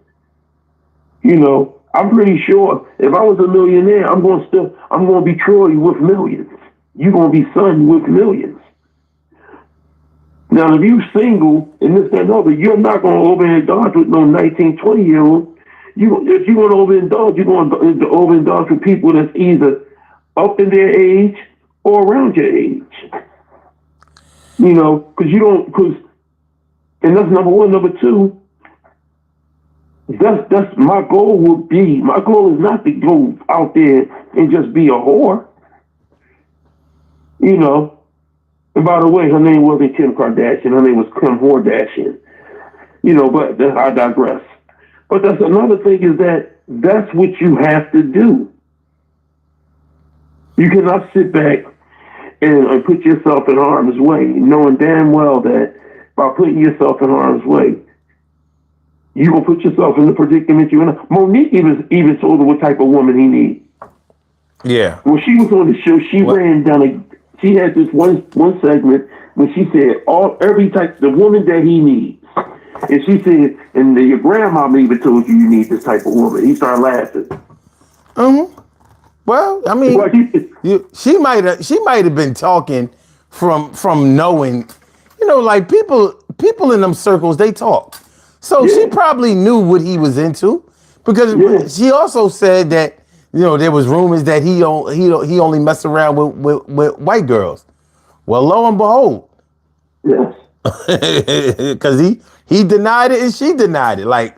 You know, I'm pretty sure if I was a millionaire, I'm going to be Troy with millions. You're going to be Son with millions. Now, if you single and this, that, and other, you're not going to overindulge with no 19, 20-year-old. If you're going to overindulge, you're going to overindulge with people that's either up in their age or around your age. You know, and that's number one. Number two, that's my goal would be. My goal is not to go out there and just be a whore. You know. And by the way, her name wasn't Kim Kardashian. Her name was Kim Hordashian. You know, but I digress. But that's another thing, is that's what you have to do. You cannot sit back and put yourself in harm's way, knowing damn well that by putting yourself in harm's way, you're going to put yourself in the predicament you're in. Monique even told her what type of woman he needs. Yeah. When she was on the show, she had this one segment when she said every type, the woman that he needs. And she said, and your grandmama even told you need this type of woman. He started laughing. Well, I mean, she might have been talking from knowing, you know, like people in them circles, they talk. So she probably knew what he was into, because she also said that, you know, there was rumors that he only messed around with white girls. Well, lo and behold, yes, because he denied it and she denied it. Like,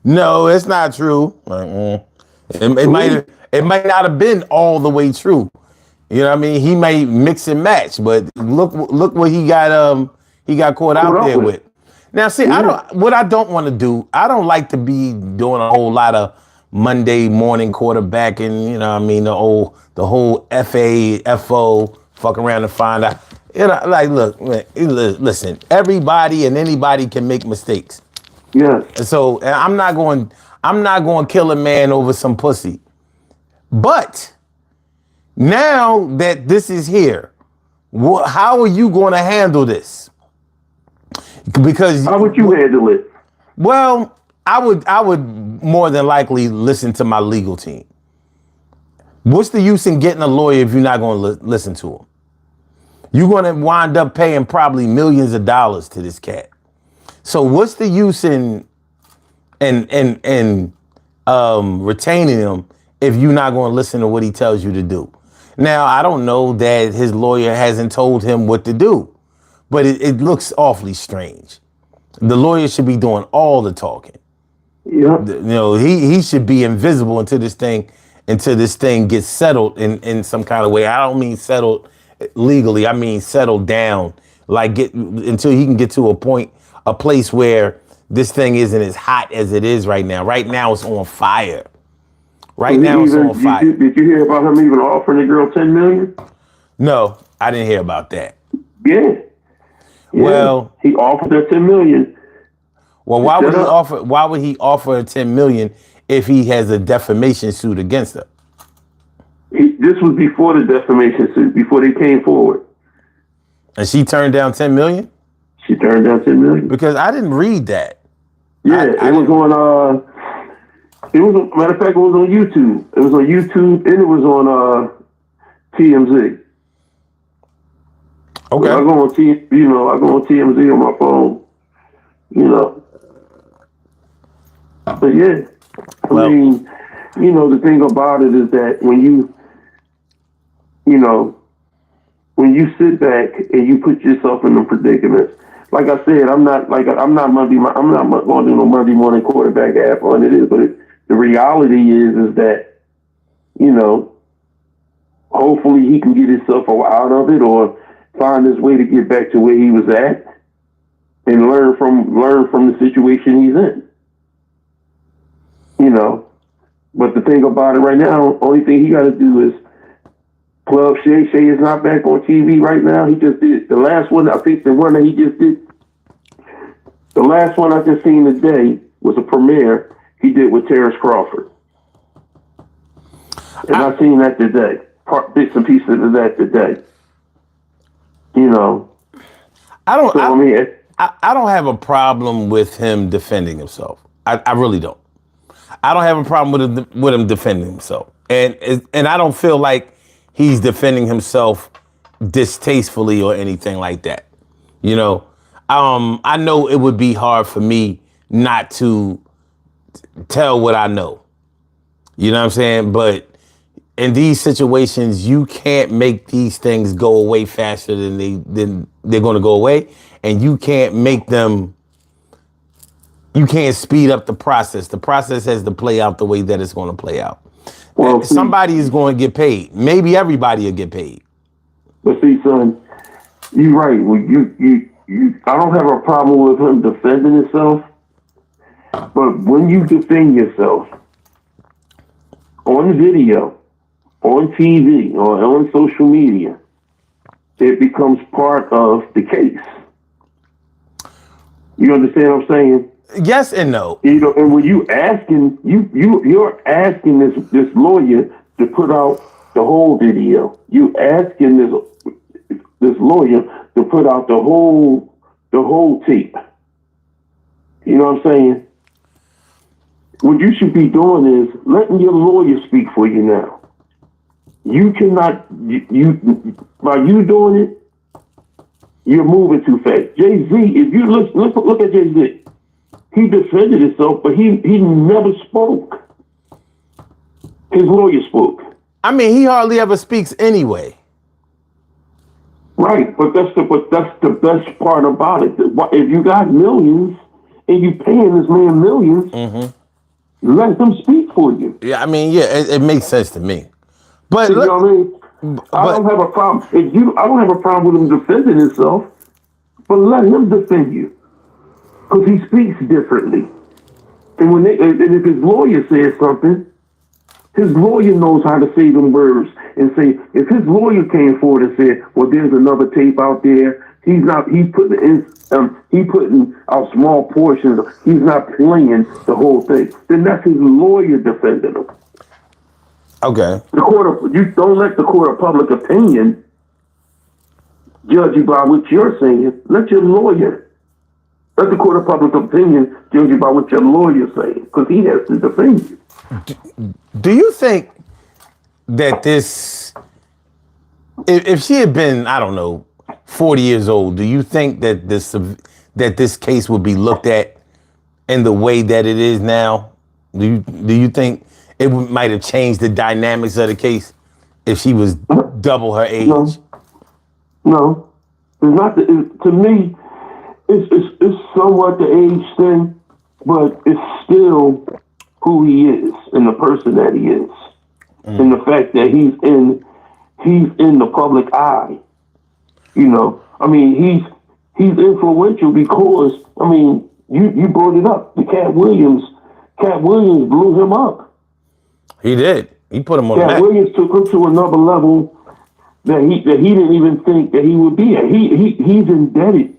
no, it's not true. Like, it might not have been all the way true. You know what I mean? He may mix and match, but look what he got caught out there with. Now, see, what I don't want to do, I don't like to be doing a whole lot of Monday morning quarterback, and you know, what I mean, the whole FO, fuck around and find out. You know, like, look, man, listen, everybody and anybody can make mistakes. Yes. So I'm not going to kill a man over some pussy. But now that this is here, how are you going to handle this? Because how would you handle it? Well, I would more than likely listen to my legal team. What's the use in getting a lawyer if you're not going to listen to him? You're going to wind up paying probably millions of dollars to this cat. So what's the use in retaining him if you're not going to listen to what he tells you to do? Now, I don't know that his lawyer hasn't told him what to do, but it looks awfully strange. The lawyer should be doing all the talking. Yeah. You know, he should be invisible until this thing gets settled in some kind of way. I don't mean settled legally. I mean settled down, like until he can get to a place where this thing isn't as hot as it is right now. Right now it's on fire. Right now it's on fire. Did you hear about him even offering the girl $10 million? No, I didn't hear about that. Yeah. Well, he offered her $10 million. Well, why would he offer her $10 million if he has a defamation suit against her? This was before the defamation suit, before they came forward. And she turned down $10 million? She turned down $10 million. Because I didn't read that. Yeah, it was on matter of fact, it was on YouTube. It was on YouTube and it was on TMZ. Okay. So I go on TMZ on my phone, you know. But yeah, I mean, you know, the thing about it is that when you sit back and you put yourself in the predicaments, like I said, I'm not going to do no Monday morning quarterback app on it is, but the reality is that, you know, hopefully he can get himself out of it or find his way to get back to where he was at and learn from the situation he's in. You know, but the thing about it right now, only thing he got to do is Club Shay Shay is not back on TV right now. He just did the last one. I think the one that he just did, the last one I just seen today was a premiere he did with Terrence Crawford, and I seen that today. Bits and pieces of that today. You know, I don't have a problem with him defending himself. I really don't. I don't have a problem with him defending himself, and I don't feel like he's defending himself distastefully or anything like that. You know, I know it would be hard for me not to tell what I know. You know what I'm saying? But in these situations, you can't make these things go away faster than they're going to go away, and you can't make them. You can't speed up the process. The process has to play out the way that it's going to play out. Well, somebody is going to get paid. Maybe everybody will get paid. But see, son, you're right. Well, you I don't have a problem with him defending himself. But when you defend yourself on video, on TV, or on social media, it becomes part of the case. You understand what I'm saying? Yes and no. You know, and when you're asking this lawyer to put out the whole video. You asking this lawyer to put out the whole tape. You know what I'm saying? What you should be doing is letting your lawyer speak for you now. You cannot, by you doing it, you're moving too fast. Jay-Z, if you look at Jay-Z, he defended himself, but he never spoke. His lawyer spoke. I mean, he hardly ever speaks anyway. Right, but that's the best part about it. If you got millions and you paying this man millions, let them speak for you. Yeah, I mean, yeah, it makes sense to me. But you know what I mean? I don't have a problem. I don't have a problem with him defending himself, but let him defend you, because he speaks differently. And if his lawyer says something, his lawyer knows how to say them words and say, if his lawyer came forward and said, well, there's another tape out there, he's putting out small portions, he's not playing the whole thing, then that's his lawyer defending him. Okay. You don't let the court of public opinion judge you by what you're saying. Let your lawyer, let the court of public opinion judge you by what your lawyer's saying, because he has to defend you. Do you think that if she had been, I don't know, 40 years old, do you think that this case would be looked at in the way that it is now? Do you think it might have changed the dynamics of the case if she was double her age? No. It's not. To me, it's somewhat the age thing, but it's still who he is and the person that he is, and the fact that he's in the public eye. You know, I mean, he's influential because, I mean, you brought it up. The Cat Williams blew him up. He did. He put him on the map. Cat Williams took him to another level that he didn't even think that he would be at. He's indebted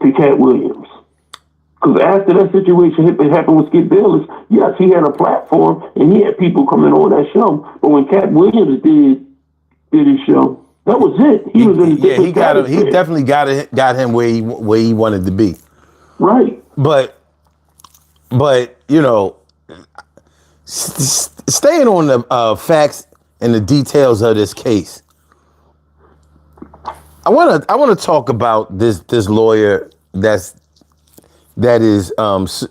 to Cat Williams. Because after that situation happened with Skip Bayless, yes, he had a platform and he had people coming on that show. But when Cat Williams did his show, that was it. He was in a different he definitely got him where he wanted to be. Right. But you know, staying on the facts and the details of this case, I want to talk about this lawyer that is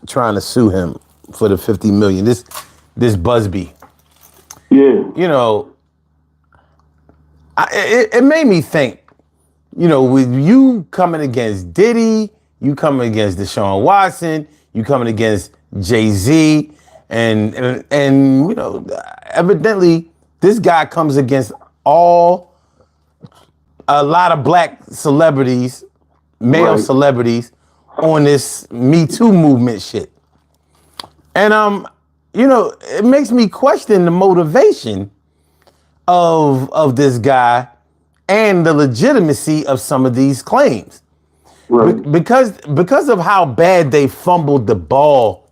trying to sue him for the $50 million. This Busby. Yeah. You know, it made me think, you know, with you coming against Diddy, you coming against Deshaun Watson, you coming against Jay-Z, and you know, evidently this guy comes against a lot of black celebrities, male celebrities, on this Me Too movement shit. And you know, it makes me question the motivation of this guy and the legitimacy of some of these claims. Right. Because of how bad they fumbled the ball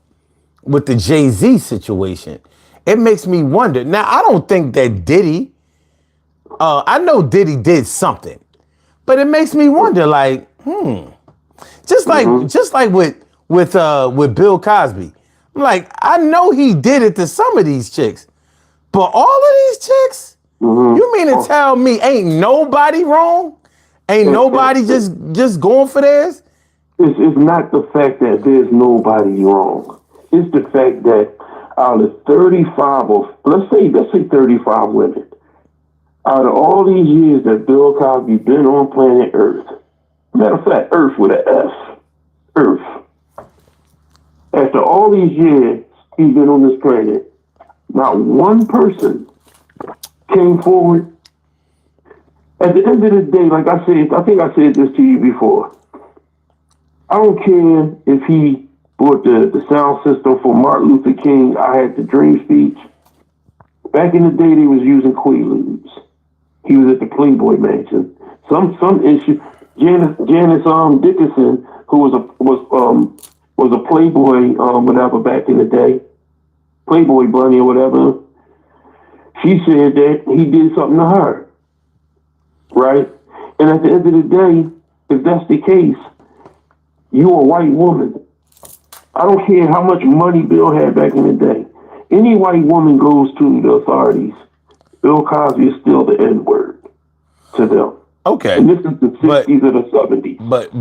with the Jay-Z situation, it makes me wonder. Now, I don't think that Diddy, I know Diddy did something, but it makes me wonder, like, just like with Bill Cosby. I'm like, I know he did it to some of these chicks, but all of these chicks, you mean to tell me ain't nobody wrong? Ain't nobody just going for theirs? It's not the fact that there's nobody wrong. It's the fact that out of 35 or let's say 35 women, out of all these years that Bill Cosby been on planet Earth, matter of fact, Earth with an F, Earth. After all these years he's been on this planet, not one person came forward. At the end of the day, like I said, I think I said this to you before. I don't care if he bought the sound system for Martin Luther King, I Had the Dream speech. Back in the day, they was using Quaaludes. He was at the Playboy Mansion. Some issue. Janice Dickinson, who was a Playboy whatever back in the day, Playboy bunny or whatever. She said that he did something to her, right? And at the end of the day, if that's the case, you're a white woman. I don't care how much money Bill had back in the day. Any white woman goes to the authorities, Bill Cosby is still the N-word to them. Okay. And this is the 60s or the 70s. But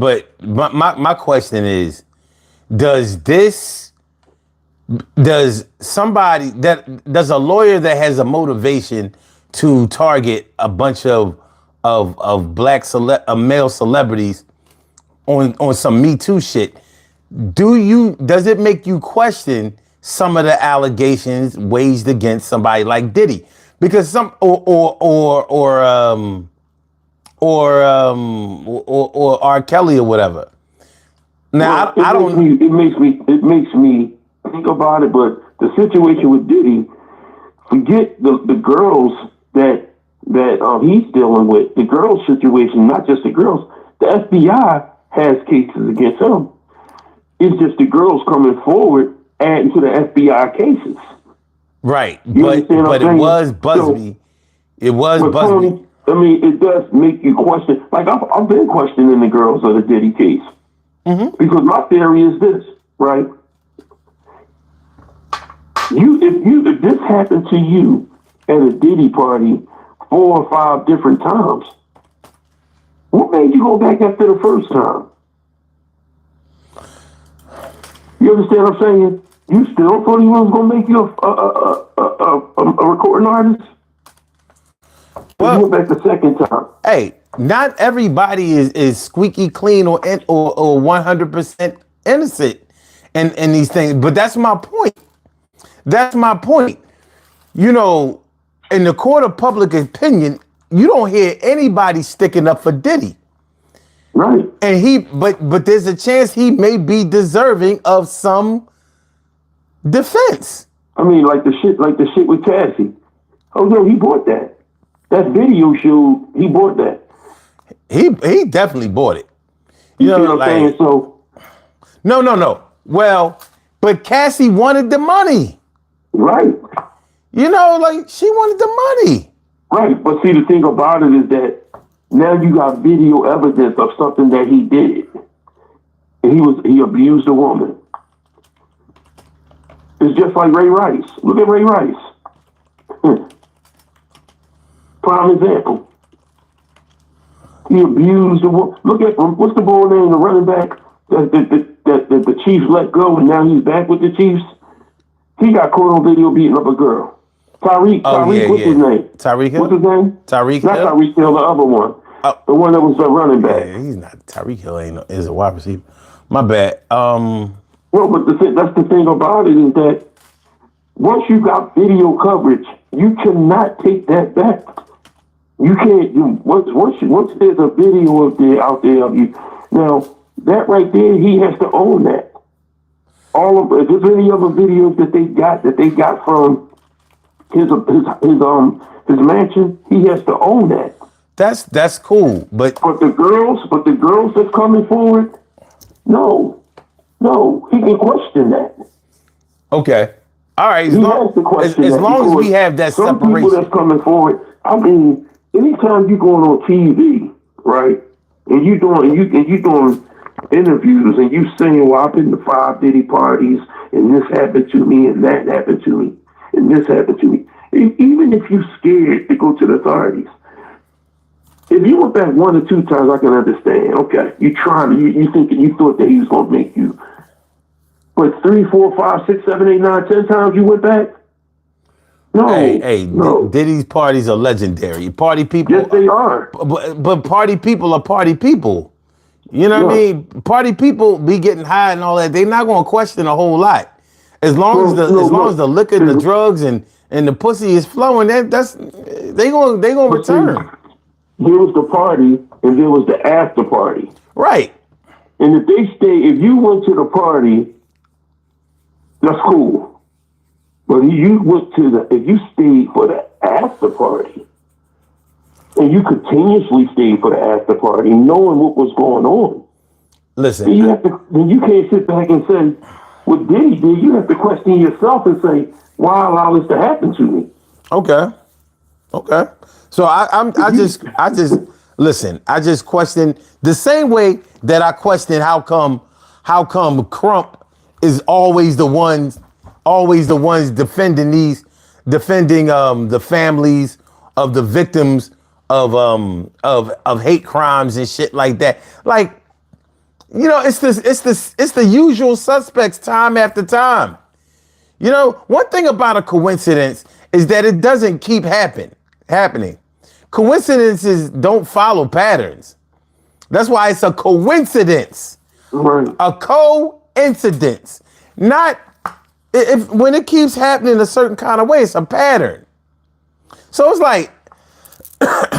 my question is, does a lawyer that has a motivation to target a bunch of black male celebrities on some Me Too shit, does it make you question some of the allegations waged against somebody like Diddy? Because some or R. Kelly or whatever. Now, well, it makes me think about it, but the situation with Diddy, forget the girls that he's dealing with. The girls' situation, not just the girls. The FBI has cases against him. It's just the girls coming forward adding to the FBI cases. Right, You but it was Busby. It was Busby. Tony, I mean, it does make you question. Like I've been questioning the girls of the Diddy case because my theory is this, right? If this happened to you at a Diddy party 4 or 5 different times, what made you go back after the first time? You understand what I'm saying? You still thought he was going to make you a recording artist? Well, you went back the second time. Hey, not everybody is squeaky clean or 100% innocent in these things. But that's my point. That's my point. You know, in the court of public opinion, you don't hear anybody sticking up for Diddy. Right. And but there's a chance he may be deserving of some defense. I mean, like the shit with Cassie. Oh no, he bought that. That video show, he bought that. He definitely bought it. You know what I'm saying? So No. Well, but Cassie wanted the money. Right. You know, like she wanted the money. Right. But see, the thing about it is that now you got video evidence of something that he did. And he abused a woman. It's just like Ray Rice. Look at Ray Rice. Prime example. He abused a woman. Look at what's the boy name, the running back that the Chiefs let go, and now he's back with the Chiefs. He got caught on video beating up a girl. Tyreek, what's his name? Tyreek Hill? What's his name? Tyreek Not Hill? Tyreek Hill, the other one. The one that was the running back. Yeah, he's not. Tyreek Hill is a wide receiver. My bad. Well, but that's the thing about it is that once you got video coverage, you cannot take that back. You can't. Once there's a video out there of you, now that right there, he has to own that. If there's any other videos that they got from his mansion, he has to own that. That's cool, but the girls that's coming forward, no, he can question that. okay, all right. He has to question as that long as because we have that some separation. people that's coming forward. I mean, anytime you're going on TV, right, and you doing interviews and you saying, "Well, I've been to 5 Diddy parties, and this happened to me, and that happened to me, and this happened to me." Even if you're scared to go to the authorities, if you went back 1 or 2 times, I can understand. Okay, you thinking you thought that he was gonna make you, but 3, 4, 5, 6, 7, 8, 9, 10 times you went back. No, no. Diddy's parties are legendary. Party people. Yes, they are. But party people are party people. You know what I mean? Party people be getting high and all that. They're not gonna question a whole lot. As long as the liquor, the drugs, and the pussy is flowing, they gonna return. There was the party and there was the after party. Right. And if you went to the party, that's cool. But if you stayed for the after party, and you continuously stayed for the after party, knowing what was going on, listen, then you can't sit back and say, what Diddy did. You have to question yourself and say, why allow this to happen to me? Okay. So I just question the same way that I question how come Crump is always the ones defending the families of the victims of hate crimes and shit like that. Like, you know, it's the usual suspects time after time. You know, one thing about a coincidence is that it doesn't keep happening. Coincidences don't follow patterns. That's why it's a coincidence. Right. A coincidence. Not when it keeps happening a certain kind of way, it's a pattern. So it's like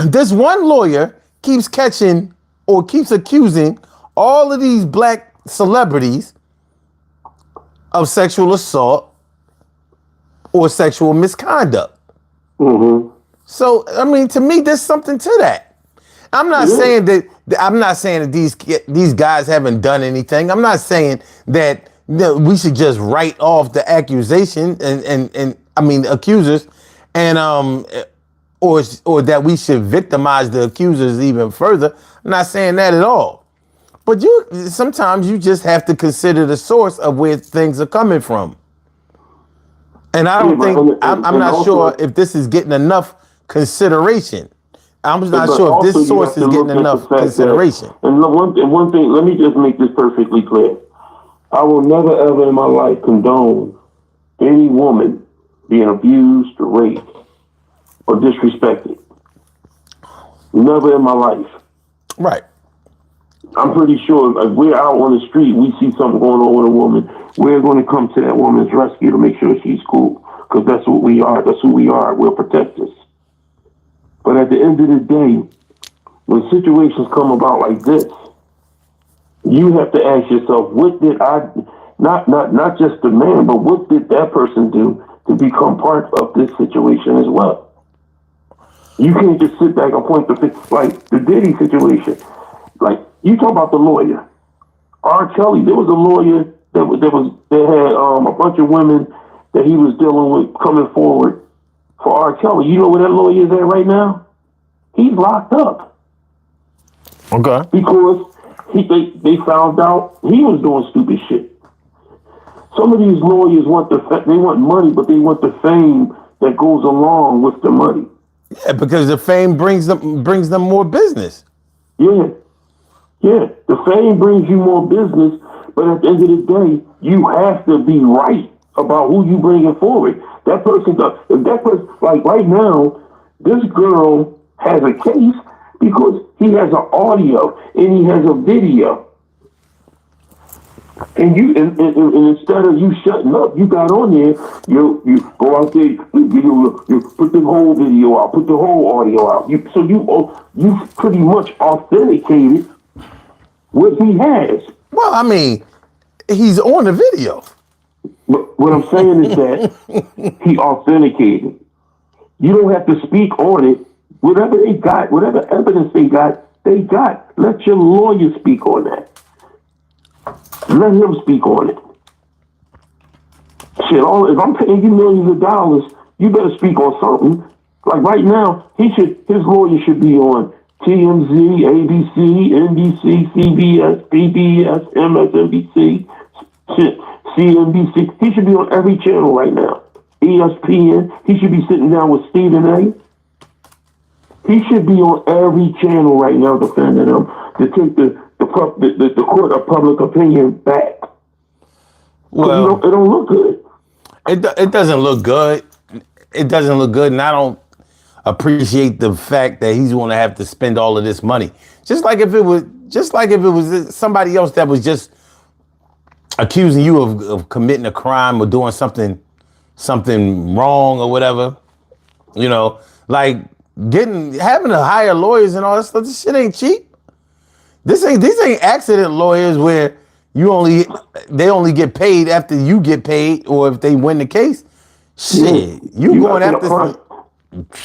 this one lawyer keeps catching or keeps accusing all of these black celebrities of sexual assault or sexual misconduct. Mm-hmm. So, I mean, to me, there's something to that. I'm not saying that these guys haven't done anything. I'm not saying that we should just write off the accusation and I mean accusers and or that we should victimize the accusers even further. I'm not saying that at all. But sometimes you just have to consider the source of where things are coming from. And I don't think I'm not sure if this is getting enough consideration. I'm not sure if this source is getting enough consideration. And one thing, let me just make this perfectly clear. I will never ever in my life condone any woman being abused or raped or disrespected. Never in my life. Right. I'm pretty sure if we're out on the street, we see something going on with a woman, we're going to come to that woman's rescue to make sure she's cool. Because that's what we are. That's who we are. We're protectors. But at the end of the day, when situations come about like this, you have to ask yourself, what did I, not just the man, but what did that person do to become part of this situation as well? You can't just sit back and point the finger, like the Diddy situation. Like, you talk about the lawyer. R. Kelly, there was a lawyer that had a bunch of women that he was dealing with coming forward for R. Kelly. You know where that lawyer is at right now? He's locked up. Okay. Because they found out he was doing stupid shit. Some of these lawyers they want money, but they want the fame that goes along with the money. Yeah, because the fame brings them more business. Yeah. Yeah. The fame brings you more business, but at the end of the day, you have to be right about who you bringing forward. If that person, like right now, this girl has a case because he has an audio and he has a video. And instead of you shutting up, you got on there, you go out there, you put the whole video out, put the whole audio out. You pretty much authenticated what he has. Well, I mean, he's on the video. But what I'm saying is that he authenticated. You don't have to speak on it. Whatever they got, whatever evidence they got. Let your lawyer speak on that. Let him speak on it. Shit, if I'm paying you millions of dollars, you better speak on something. Like right now, his lawyer should be on TMZ, ABC, NBC, CBS, PBS, MSNBC, CNBC. He should be on every channel right now. ESPN. He should be sitting down with Stephen A. He should be on every channel right now defending him to take the court of public opinion back. Well, it don't look good. It doesn't look good. It doesn't look good, and I don't appreciate the fact that he's going to have to spend all of this money. Just like if it was somebody else that was just accusing you of committing a crime or doing something wrong or whatever. You know, like having to hire lawyers and all that stuff. This shit ain't cheap. These ain't accident lawyers where they only get paid after you get paid or if they win the case. Shit, you going after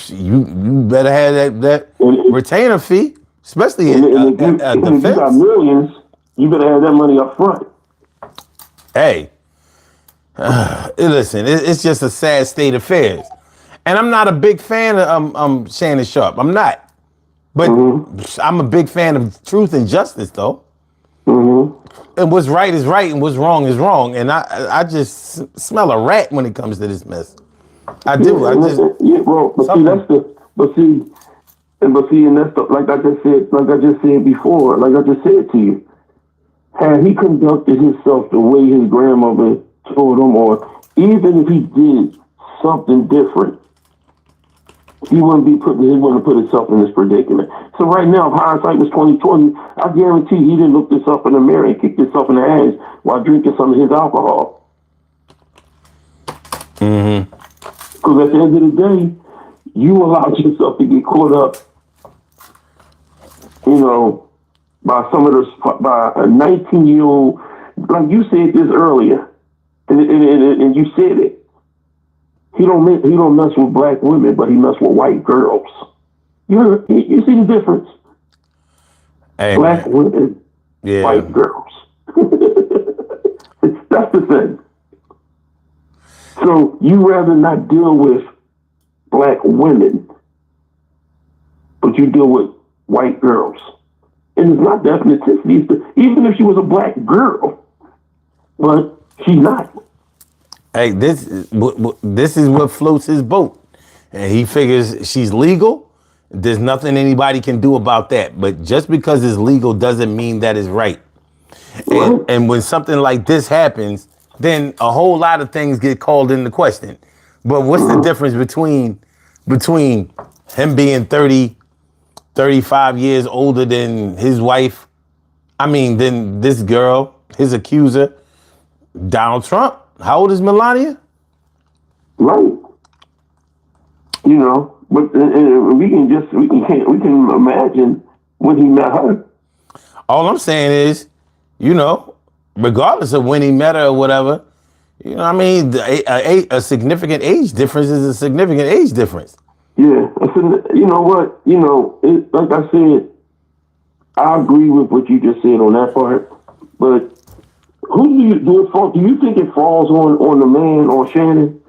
you better have that retainer fee, especially in defense. If you got millions, you better have that money up front. Hey, listen, it's just a sad state of affairs. And I'm not a big fan of Shannon Sharpe. I'm not. But I'm a big fan of truth and justice, though. Mm-hmm. And what's right is right and what's wrong is wrong. And I just smell a rat when it comes to this mess. I do. But see, and that's like I just said before, like I just said to you. Had he conducted himself the way his grandmother told him, or even if he did something different, he wouldn't put himself in this predicament. So right now, if hindsight was 2020, I guarantee he didn't look this up in the mirror and kick himself in the ass while drinking some of his alcohol. Mm-hmm. Because at the end of the day, you allowed yourself to get caught up, by a 19-year-old, like you said this earlier, And you said it. He don't mess with black women, but he mess with white girls. You see the difference? Hey, black man. women, Yeah. white girls. That's the thing. So you rather not deal with black women, but you deal with white girls. And it's not the ethnicity. Even if she was a black girl, but she's not. Hey, this is what floats his boat. And he figures she's legal. There's nothing anybody can do about that. But just because it's legal doesn't mean that it's right. And when something like this happens, then a whole lot of things get called into question. But what's the difference between him being 30, 35 years older than his wife? I mean, than this girl, his accuser, Donald Trump. How old is Melania? Right. You know, but we can imagine when he met her. All I'm saying is, you know, regardless of when he met her or whatever, you know what I mean? A significant age difference is a significant age difference. Yeah. You know what? You know, like I said, I agree with what you just said on that part. But who do you think it falls on the man or Shannon?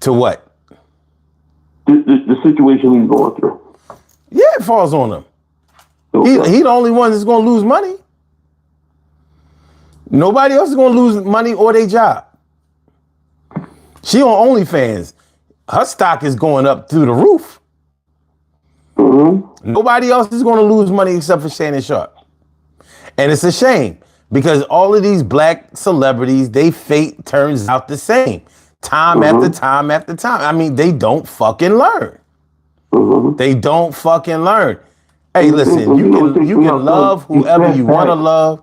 To what? The situation he's going through. Yeah, it falls on him. Okay. He the only one that's going to lose money. Nobody else is going to lose money or their job. She on OnlyFans. Her stock is going up through the roof. Mm-hmm. Nobody else is going to lose money except for Shannon Sharpe. And it's a shame because all of these black celebrities, they fate turns out the same. Time after time after time. I mean, they don't fucking learn. They don't fucking learn. Hey, listen, you can love whoever you want to love.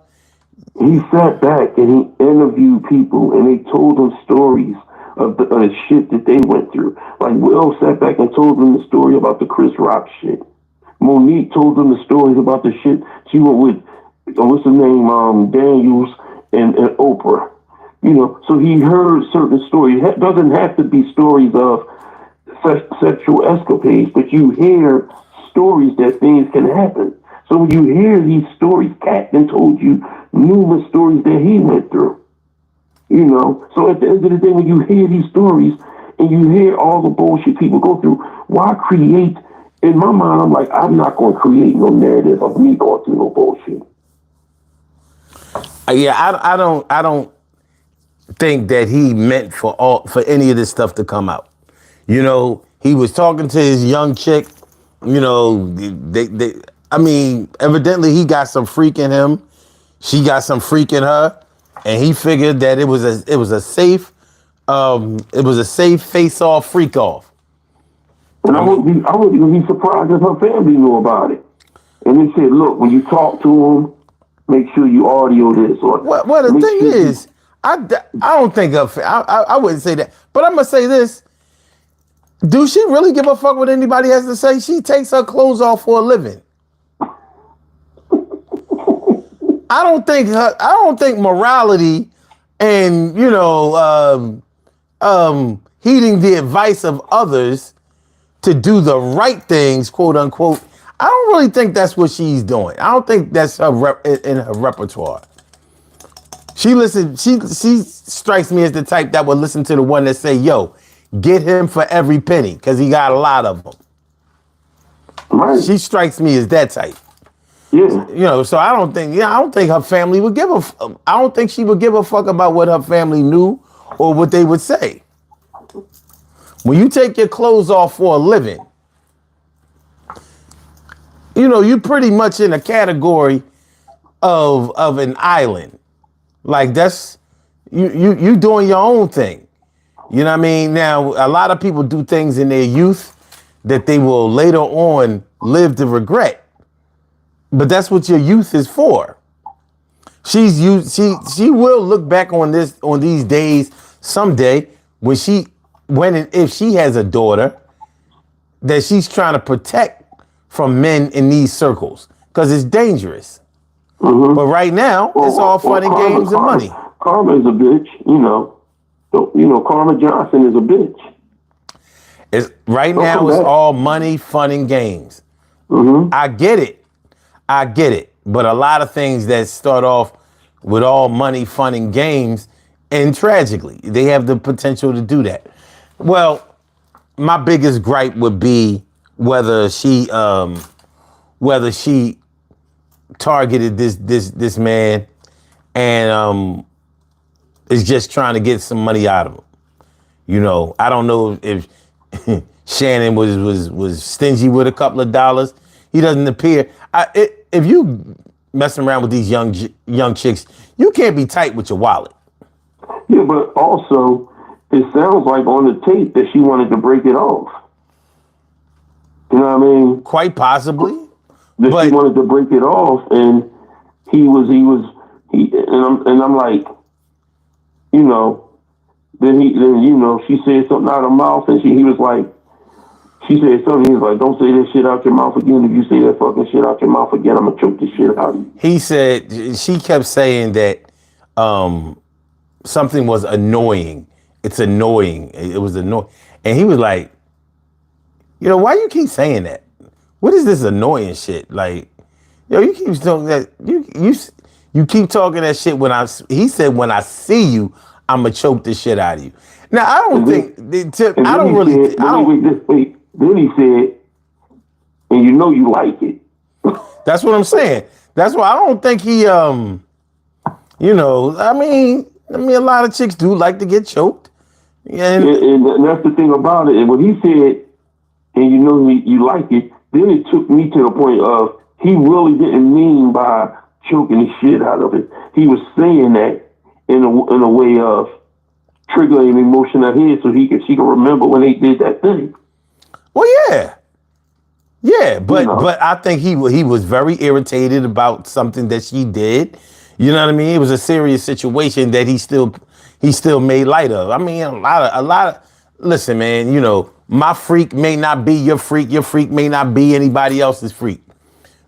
He sat back and he interviewed people and they told them stories of the shit that they went through. Like Will sat back and told them the story about the Chris Rock shit. Monique told them the stories about the shit she went with, what's the name, Daniels and Oprah. You know, so he heard certain stories. It doesn't have to be stories of sexual escapades, but you hear stories that things can happen. So when you hear these stories, Captain told you numerous stories that he went through. You know, so at the end of the day, when you hear these stories and you hear all the bullshit people go through, why create? In my mind, I'm like, I'm not going to create no narrative of me going through no bullshit. Yeah, I don't think that he meant for any of this stuff to come out. You know, he was talking to his young chick. You know, I mean, evidently he got some freak in him. She got some freak in her, and he figured that it was a safe face-off, freak-off. And I wouldn't even be surprised if her family knew about it. And they said, look, when you talk to him, make sure you audio this. Or well, the thing is, I don't think I wouldn't say that. But I'm going to say this. Do she really give a fuck what anybody has to say? She takes her clothes off for a living. I don't think morality and, you know, heeding the advice of others to do the right things, quote unquote. I don't really think that's what she's doing. I don't think that's in her repertoire. She strikes me as the type that would listen to the one that say, yo, get him for every penny, because he got a lot of them. Right. She strikes me as that type. Yeah. You know, so I don't think her family would I don't think she would give a fuck about what her family knew or what they would say. When you take your clothes off for a living, you know, you're pretty much in a category of an island. Like that's you doing your own thing. You know what I mean? Now, a lot of people do things in their youth that they will later on live to regret. But that's what your youth is for. She will look back on these days someday when and if she has a daughter that she's trying to protect from men in these circles because it's dangerous. But right now, it's all fun and games and money. Karma is a bitch, you know. So, you know, Karma Johnson is a bitch. It's, right Don't now, come it's back. all money, fun, and games. Mm-hmm. I get it. I get it. But a lot of things that start off with all money, fun, and games end tragically. They have the potential to do that. Well, my biggest gripe would be whether she targeted this man and is just trying to get some money out of him. You know, I don't know if Shannon was stingy with a couple of dollars. He doesn't appear. If you messing around with these young chicks, you can't be tight with your wallet. Yeah, but also, it sounds like on the tape that she wanted to break it off. You know what I mean? Quite possibly. That But she wanted to break it off, and I'm like, you know, then you know, she said something out of her mouth, and he was like, she said something. He was like, "Don't say that shit out your mouth again. If you say that fucking shit out your mouth again, I'm gonna choke the shit out of you." he said, she kept saying that something was annoying. It's annoying. It was annoying. And he was like, you know, why you keep saying that? What is this annoying shit? Like, yo, you keep talking that you keep talking that shit he said, when I see you, I'ma choke the shit out of you. Now, I don't think, I don't really, said, then he said, and you know you like it. that's what I'm saying. That's why I don't think he, you know, I mean, a lot of chicks do like to get choked. And that's the thing about it. And when he said, and you know you like it, then it took me to the point of he really didn't mean by choking the shit out of it. He was saying that in a way of triggering an emotion of his so she could remember when they did that thing. Well, yeah, but You know. but I think he was very irritated about something that she did. You know what I mean? It was a serious situation that he still made light of. I mean, a lot of. Listen, man. You know, my freak may not be your freak. Your freak may not be anybody else's freak.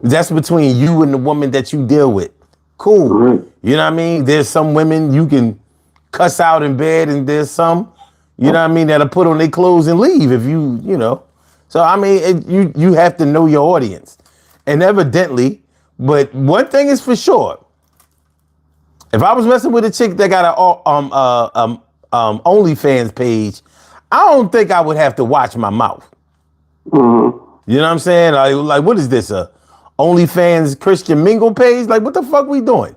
That's between you and the woman that you deal with. Cool. Right. You know what I mean? There's some women you can cuss out in bed, and there's some, you know what I mean, that'll put on their clothes and leave if you know. So, I mean, you have to know your audience. And evidently, but one thing is for sure. If I was messing with a chick that got a OnlyFans page, I don't think I would have to watch my mouth. Mm-hmm. You know what I'm saying? Like what is this, a OnlyFans Christian Mingle page? Like, what the fuck we doing?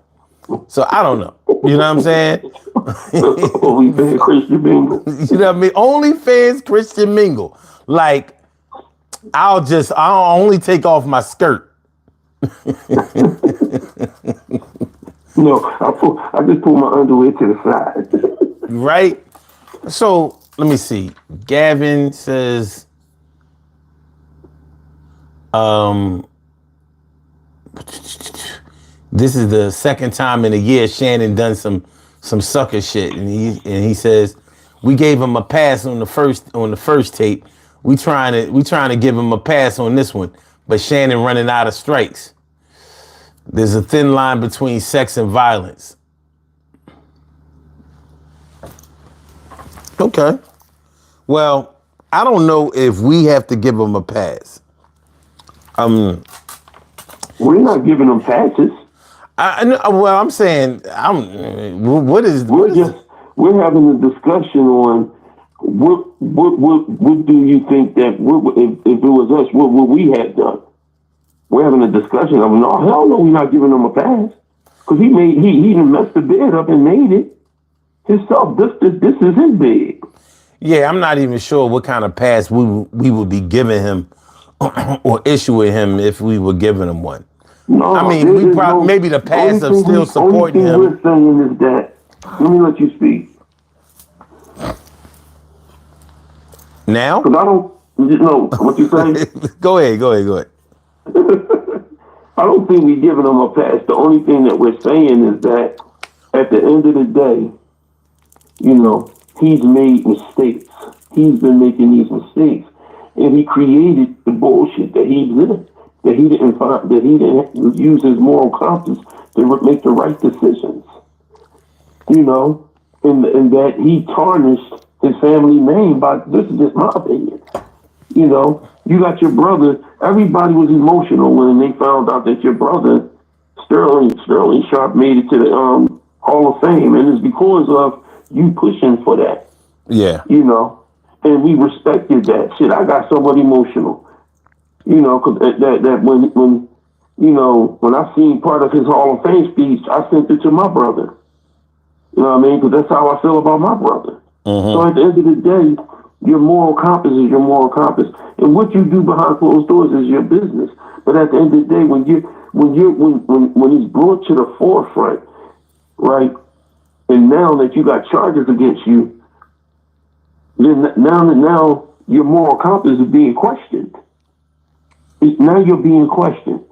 So I don't know. You know what I'm saying? OnlyFans Christian Mingle. You know what I mean? OnlyFans Christian Mingle. Like, I'll only take off my skirt. No, I just pull my underwear to the side. Right? So let me see. Gavin says, this is the second time in a year Shannon done some sucker shit, and he says we gave him a pass on the first tape. We trying to give him a pass on this one, but Shannon running out of strikes. There's a thin line between sex and violence. Okay. Well, I don't know if we have to give him a pass. We're not giving them passes. I'm saying, we're having a discussion on what do you think that if it was us, what would we have done? We're having a discussion of, no, hell no, we're not giving him a pass. Because he done messed the bed up and made it himself. This is his bed. Yeah, I'm not even sure what kind of pass we would be giving him or issuing him if we were giving him one. No, I mean, maybe the pass of still supporting him. Only thing we're saying is that, let me let you speak. Now? Because I don't know what you say. Go ahead. I don't think we're giving them a pass. The only thing that we're saying is that at the end of the day, you know, he's made mistakes. He's been making these mistakes. And he created the bullshit that he did. That he didn't use his moral compass to make the right decisions. you know, and that he tarnished his family name by, this is just my opinion. You know, you got your brother, everybody was emotional when they found out that your brother, Sterling Sharpe, made it to the Hall of Fame, and it's because of you pushing for that. Yeah. You know, and we respected that shit. I got somewhat emotional. You know, cause that when you know, when I seen part of his Hall of Fame speech, I sent it to my brother. You know what I mean? Because that's how I feel about my brother. So at the end of the day, your moral compass is your moral compass, and what you do behind closed doors is your business. But at the end of the day, when it's brought to the forefront, right, and now that you got charges against you, then now your moral compass is being questioned. Now you're being questioned.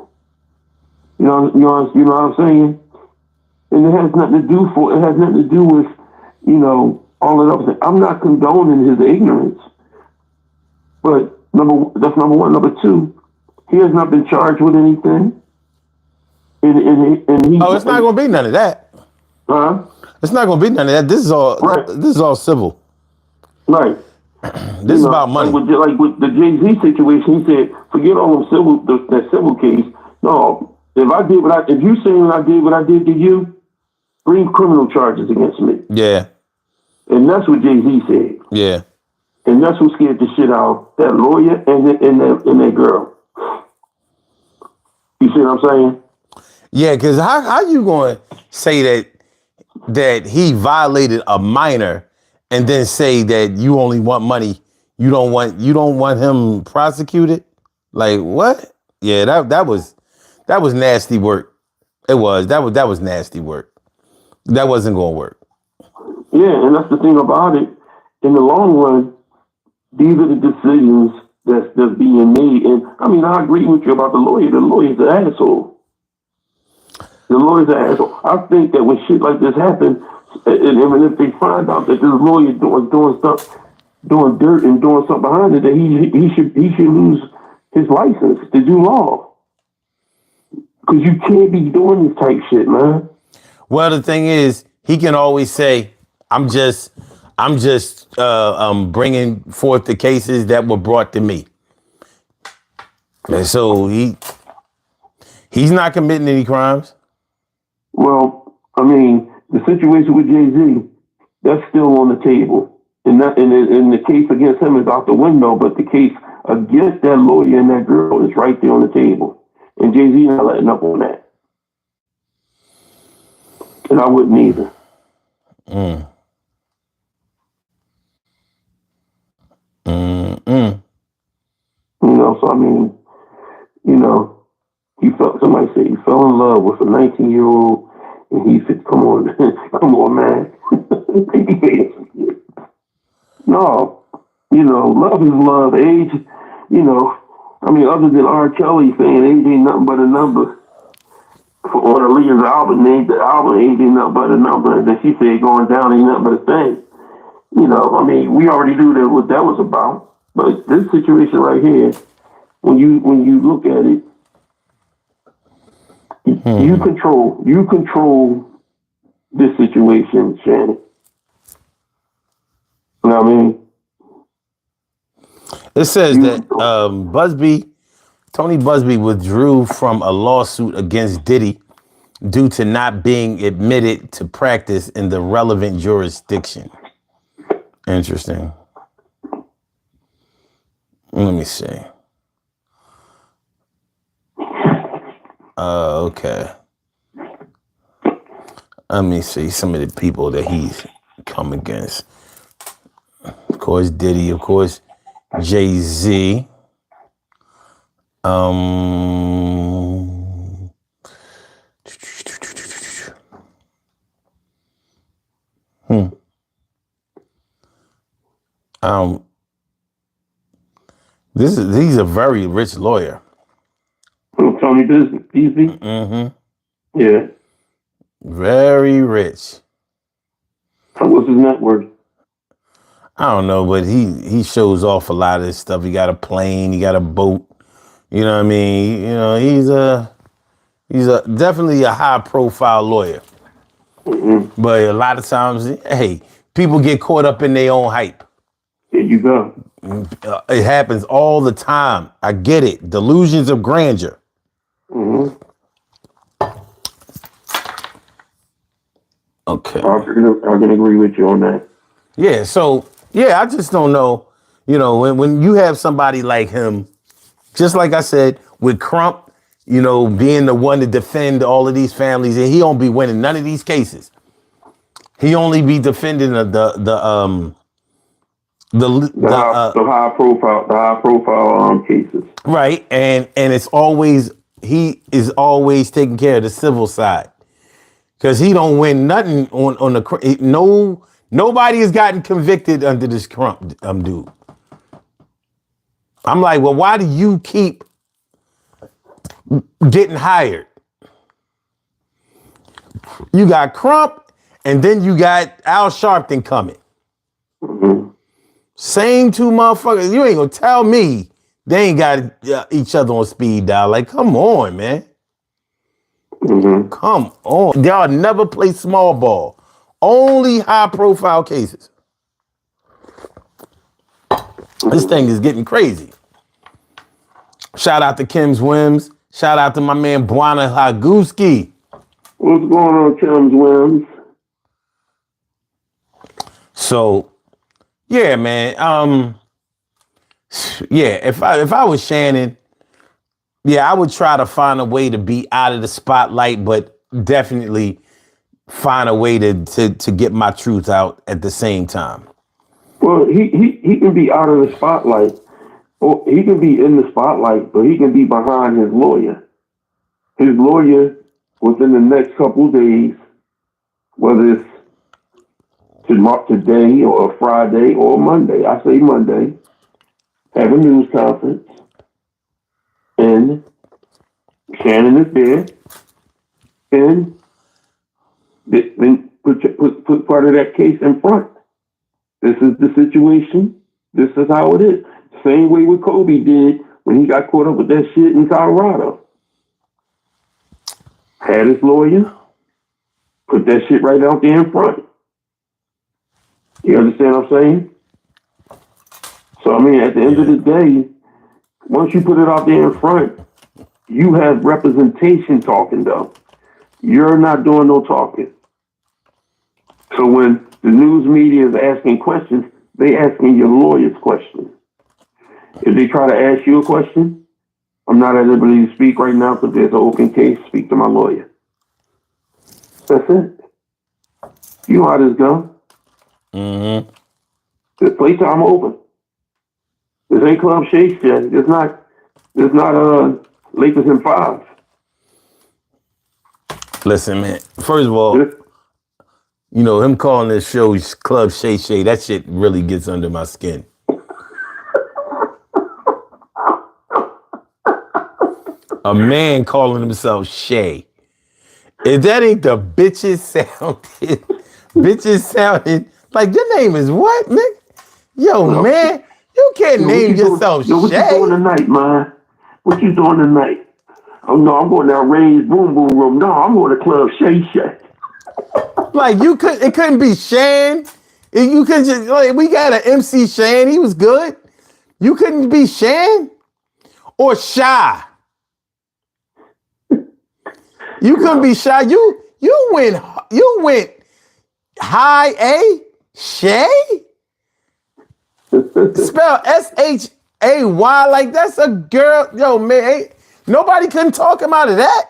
You know what I'm saying? And it has nothing to do with, you know, all of that. I'm not condoning his ignorance. But that's number one. Number two, he has not been charged with anything. And he, Oh, it's not gonna be none of that. Huh? It's not gonna be none of that. This is all Right. This is all civil. Right. This is about money. Like with the Jay-Z situation, he said, forget all of that civil case. No, if you saying I did what I did to you, bring criminal charges against me. Yeah. And that's what Jay-Z said. Yeah. And that's what scared the shit out of that lawyer and that girl. You see what I'm saying? Yeah, because how you going to say that he violated a minor and then say that you only want money, you don't want him prosecuted? Like what? Yeah, that was nasty work. It was. That was nasty work. That wasn't going to work. Yeah, and that's the thing about it. In the long run, these are the decisions that's being made. And I mean, I agree with you about the lawyer. The lawyer's an asshole. The lawyer's an asshole. I think that when shit like this happens, and if they find out that this lawyer doing dirt and doing something behind it, that he should lose his license to do law. Because you can't be doing this type shit, man. Well, the thing is, he can always say, I'm just bringing forth the cases that were brought to me. And so he's not committing any crimes. Well, I mean, the situation with Jay-Z, that's still on the table. And the case against him is out the window, but the case against that lawyer and that girl is right there on the table. And Jay-Z not letting up on that. And I wouldn't either. You know, so I mean, you know, somebody said he fell in love with a 19-year-old, and he said, come on, man. No, you know, love is love. Age, you know, I mean, other than R. Kelly saying age ain't nothing but a number. On Aaliyah's album, the album age ain't nothing but a number. And then she said going down ain't nothing but a thing. You know, I mean, we already knew that what that was about. But this situation right here, when you look at it, you control this situation, Shannon. You know what I mean? It says that Tony Busby withdrew from a lawsuit against Diddy due to not being admitted to practice in the relevant jurisdiction. Interesting. Let me see. Okay. Let me see some of the people that he's come against. Of course, Diddy. Of course, Jay-Z. He's a very rich lawyer. Tony Busby? Mm-hmm. Yeah. Very rich. What's his net worth? I don't know, but he shows off a lot of this stuff. He got a plane, he got a boat. You know what I mean? You know, he's a definitely a high profile lawyer. Mm-hmm. But a lot of times, hey, people get caught up in their own hype. There you go. It happens all the time. I get it. Delusions of grandeur. Mm-hmm. Okay. I can agree with you on that. Yeah. So yeah, I just don't know. You know, when you have somebody like him, just like I said, with Crump, you know, being the one to defend all of these families, and he don't be winning none of these cases. He only be defending the high profile cases. right, and it's always he is always taking care of the civil side because he don't win nothing on the nobody has gotten convicted under this Crump dude. I'm like, well, why do you keep getting hired? You got Crump, and then you got Al Sharpton coming. Mm-hmm. Same two motherfuckers. You ain't gonna tell me they ain't got each other on speed dial. Like, come on, man. Mm-hmm. Come on. Y'all never play small ball. Only high profile cases. This thing is getting crazy. Shout out to Kim's Wims. Shout out to my man Buana Haguski. What's going on, Kim's Wims? So, yeah, man. Yeah, if I was Shannon, yeah, I would try to find a way to be out of the spotlight, but definitely find a way to get my truth out at the same time. Well, he can be out of the spotlight, or he can be in the spotlight, but he can be behind his lawyer. His lawyer, within the next couple of days, whether it's today or a Friday or Monday, I say Monday, have a news conference, and Shannon is there, and then put part of that case in front. This is the situation. This is how it is. Same way what Kobe did when he got caught up with that shit in Colorado. Had his lawyer, put that shit right out there in front. You understand what I'm saying? So, I mean, at the end of the day, once you put it out there in front, you have representation talking, though. You're not doing no talking. So when the news media is asking questions, they asking your lawyer's questions. If they try to ask you a question, I'm not at liberty to speak right now because there's an open case. Speak to my lawyer. That's it. You know how this goes. Mm-hmm. The playtime over. This ain't Club Shay Shay. It's not Lakers in 5. Listen, man. First of all, you know, him calling this show Club Shay Shay, that shit really gets under my skin. A man calling himself Shay. If that ain't the bitches sounded like your name is what, man? Yo, man, you can't name yourself Shay. What you doing tonight, man? What you doing tonight? Oh no, I'm going down Ray's Boom Boom Room. No, I'm going to Club Shay Shay. Like it couldn't be Shan. You could just like we got an MC Shan. He was good. You couldn't be Shan or Shy. You couldn't be Shy. You went high A Shay. Spell SHAY like that's a girl. Yo, man, nobody couldn't talk him out of that.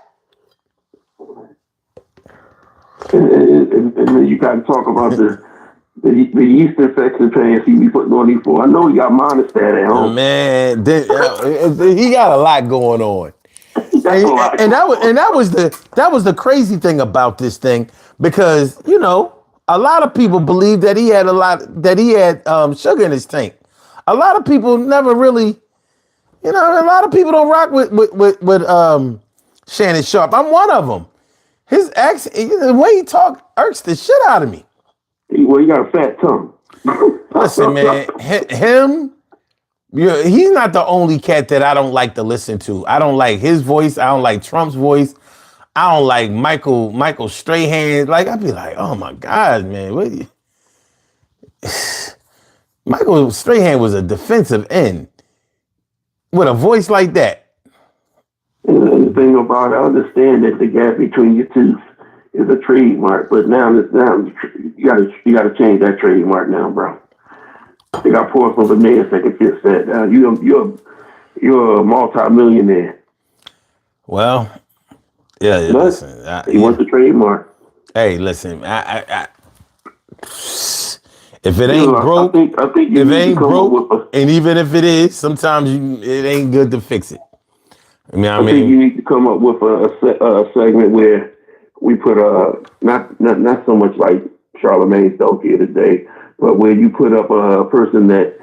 And then you got to talk about the yeast infection pants he be putting on these for. I know he got monostat at home. Man, he got a lot going on. And that was the crazy thing about this thing, because you know a lot of people believe that he had sugar in his tank. A lot of people never really, you know, a lot of people don't rock with Shannon Sharpe. I'm one of them. His accent, the way he talk, irks the shit out of me. Well, he got a fat tongue. Listen, man, he's not the only cat that I don't like to listen to. I don't like his voice. I don't like Trump's voice. I don't like Michael Strahan. Like, I'd be like, oh my God, man. What you... Michael Strahan was a defensive end with a voice like that. And the thing about it, I understand that the gap between your teeth is a trademark, but now you gotta change that trademark now, bro. They got porcelain veneers that can fix that. You're a multi-millionaire. Well, yeah. Listen, he wants the trademark. Hey, listen, if it ain't broke, I think if it ain't broke, and even if it is, sometimes it ain't good to fix it. I think you need to come up with a segment where we put not so much like Charlemagne's dope here today, but where you put up a person that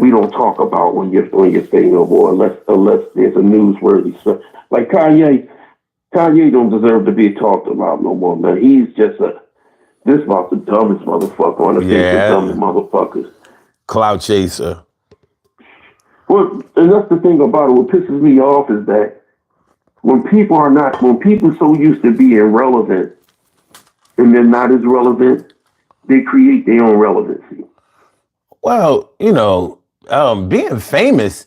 we don't talk about when you're saying no more, unless there's a newsworthy stuff. Like Kanye don't deserve to be talked about no more, man. He's just this about the dumbest motherfucker on the face of dumbest motherfuckers. Cloud chaser. Well, and that's the thing about it. What pisses me off is that when people so used to being relevant and they're not as relevant, they create their own relevancy. Well, being famous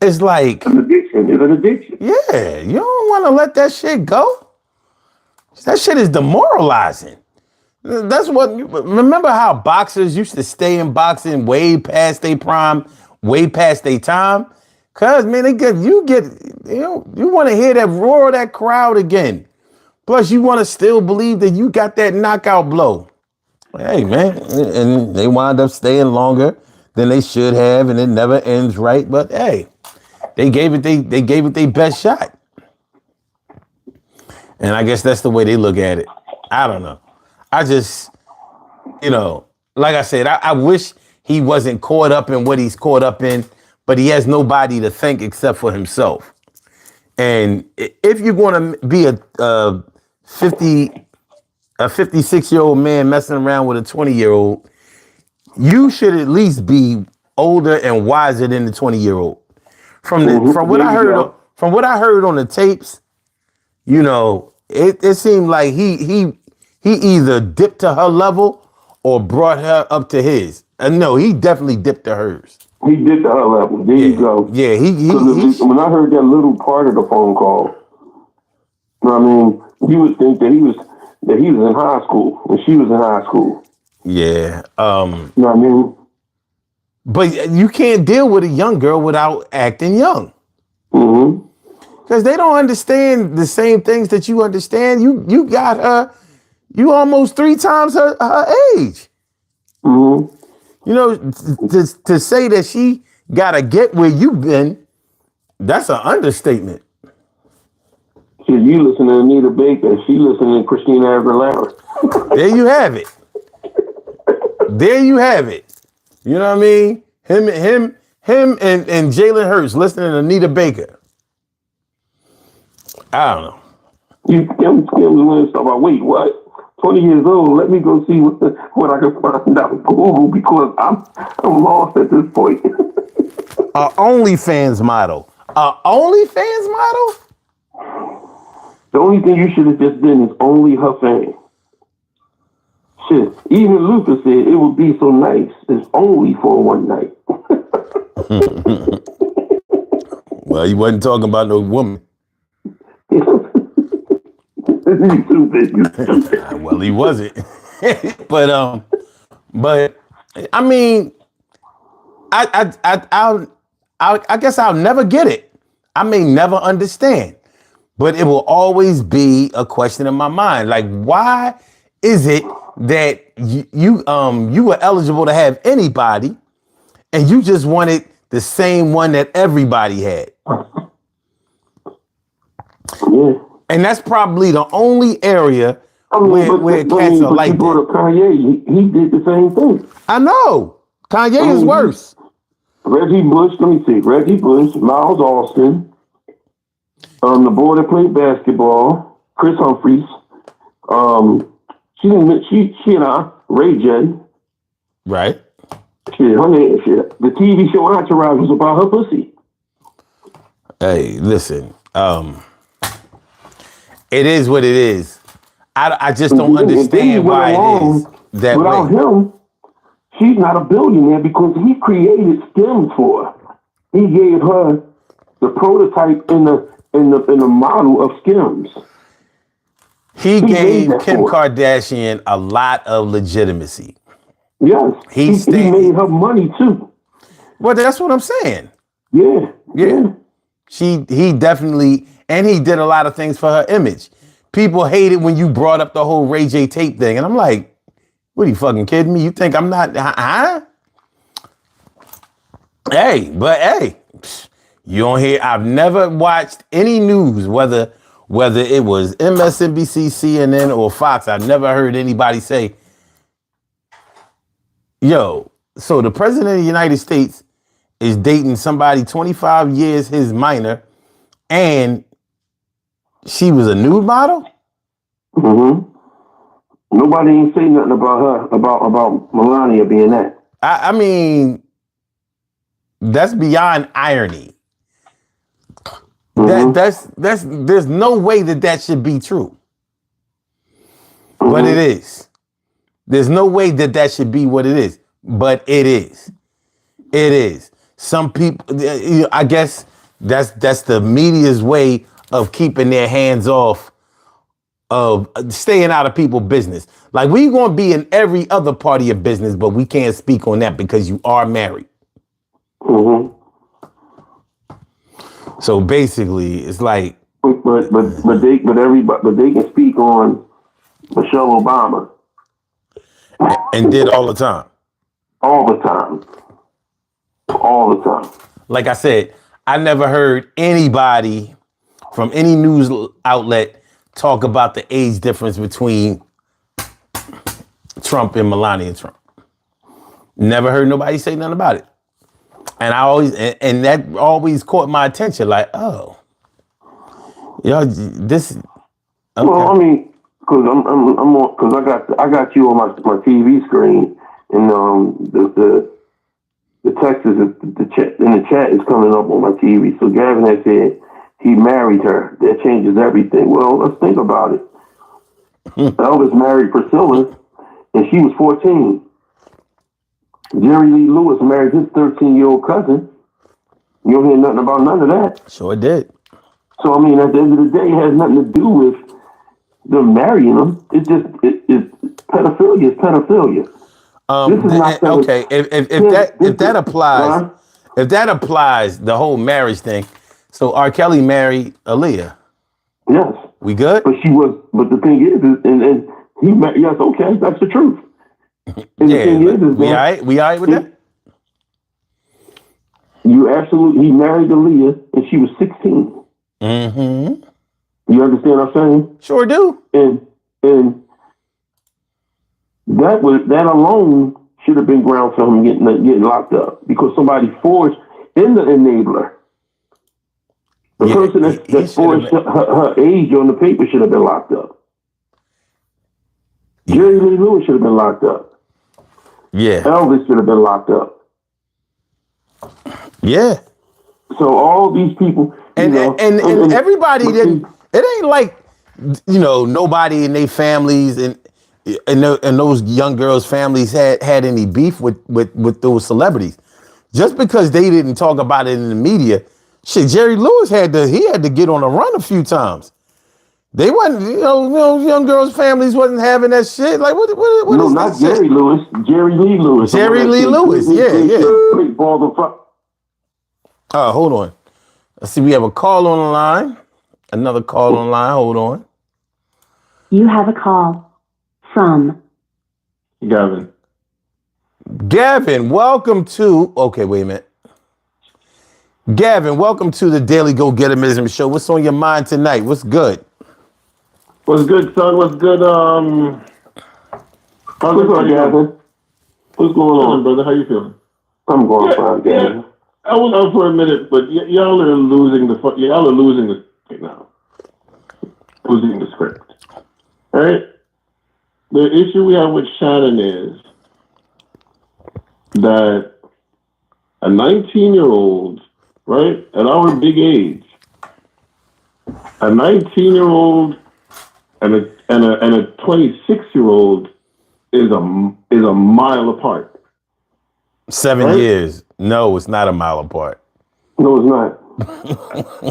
is like an addiction. It's an addiction. Yeah, you don't want to let that shit go. That shit is demoralizing. That's what. Remember how boxers used to stay in boxing way past their prime, way past their time? Cause man, you want to hear that roar of that crowd again. Plus, you want to still believe that you got that knockout blow. Hey man, and they wind up staying longer than they should have, and it never ends right. But hey, they gave it their best shot. And I guess that's the way they look at it. I don't know. I just, like I said, I wish he wasn't caught up in what he's caught up in, but he has nobody to thank except for himself. And if you're going to be a 56-year-old man messing around with a 20-year-old, you should at least be older and wiser than the 20-year-old. From what I heard on the tapes, it seemed like he either dipped to her level or brought her up to his. No, he definitely dipped to hers. He dipped to her level. There you go. Yeah, when I heard that little part of the phone call, you would think that he was in high school when she was in high school. Yeah. You know what I mean? But you can't deal with a young girl without acting young. Mm-hmm. Because they don't understand the same things that you understand. You got her, you almost 3 times her age. Mm-hmm. To say that she got to get where you've been, that's an understatement. Shit, you listen to Anita Baker, she listening to Christina Aguilera. There you have it. There you have it. You know what I mean? Him and Jalen Hurts listening to Anita Baker. I don't know. You want to talk about, wait, what? 20 years old, let me go see what I can find out Google because I'm lost at this point. A OnlyFans model. The only thing you should have just done is only her fan. Shit, even Luther said it would be so nice. It's only for one night. Well, he wasn't talking about no woman. Well, he wasn't. but I mean, I guess I'll never get it. I may never understand, but it will always be a question in my mind. Like, why is it that you were eligible to have anybody, and you just wanted the same one that everybody had? Yeah. And that's probably the only area where cats are like that. Brought up Kanye, he did the same thing. I know. Kanye is worse. Reggie Bush, Miles Austin, the boy that played basketball, Chris Humphries, she and I, Ray J. Right. Shit. The TV show Entourage was about her pussy. Hey, listen. It is what it is. I just And don't then he understand went why it along is that without way. him. She's not a billionaire because he created Skims for her. He gave her the prototype in the model of Skims. He made gave that Kim for her. Kardashian a lot of legitimacy. Yes, he made her money too. Well, that's what I'm saying. Yeah. He definitely, and he did a lot of things for her image. People hated when you brought up the whole Ray J tape thing, and I'm like, what are you fucking kidding me? You think I'm not? Huh? Hey, you don't hear. I've never watched any news, whether it was MSNBC, CNN, or Fox. I've never heard anybody say, "Yo, so the president of the United States is dating somebody 25 years his minor, and she was a nude model." Mm-hmm. Nobody ain't say nothing about her, about Melania being that. I mean, that's beyond irony. Mm-hmm. There's no way that should be true. Mm-hmm. But it is. There's no way that should be what it is. But it is. It is. Some people, I guess that's the media's way of keeping their hands off, of staying out of people's business. Like, we going to be in every other part of your business, but we can't speak on that because you are married. Mm-hmm. So basically, it's like, but they can speak on Michelle Obama and did all the time. all the time. Like I said, I never heard anybody from any news outlet talk about the age difference between Trump and Melania Trump. Never heard nobody say nothing about it. And and that always caught my attention. Like, oh, this. Okay. Well, I mean, because I got you on my TV screen, and the text is the chat in the chat is coming up on my TV. So Gavin had said he married her. That changes everything. Well, let's think about it. Elvis married Priscilla, and she was 14. Jerry Lee Lewis married his 13-year-old cousin. You don't hear nothing about none of that. Sure did. So, I mean, at the end of the day, it has nothing to do with them marrying them. It's just, it's pedophilia is pedophilia. This is not okay. If that applies, if that applies, the whole marriage thing. So R. Kelly married Aaliyah. Yes. We good? But the thing is, and he married, yes, okay, that's the truth. And yeah, the thing is we all right with that? He married Aaliyah, and she was 16. Mm-hmm. You understand what I'm saying? Sure do. And that alone should have been ground for him getting locked up, because somebody forged in the enabler. The person that forged her age on the paper should have been locked up. Yeah. Jerry Lee Lewis should have been locked up. Yeah. Elvis should have been locked up. Yeah. So all these people, and everybody didn't. It ain't like, nobody in their families and those young girls' families had any beef with those celebrities. Just because they didn't talk about it in the media, shit. Jerry Lewis had to get on a run a few times. They wasn't, young girls' families wasn't having that shit. Like, what no, is not this Jerry shit? Lewis. Jerry Lee Lewis. Jerry Lee Lewis. Yeah. Oh, hold on. Let's see. We have a call on the line. Another call on the line. Hold on. You have a call from Gavin. Gavin, welcome to. Okay, wait a minute. Gavin, welcome to the Daily Go Getimism Show. What's on your mind tonight? What's good? What's good, son? What's good? How's everybody, Gavin? What's going on, brother? How you feeling? I'm going fine, Gavin. I went out for a minute, but y'all are losing the right now. Losing the script. All right? The issue we have with Shannon is that a 19-year-old, right, at our big age, a 19-year-old and a 26-year-old is a mile apart. 7 right? years. No, it's not a mile apart. No, it's not.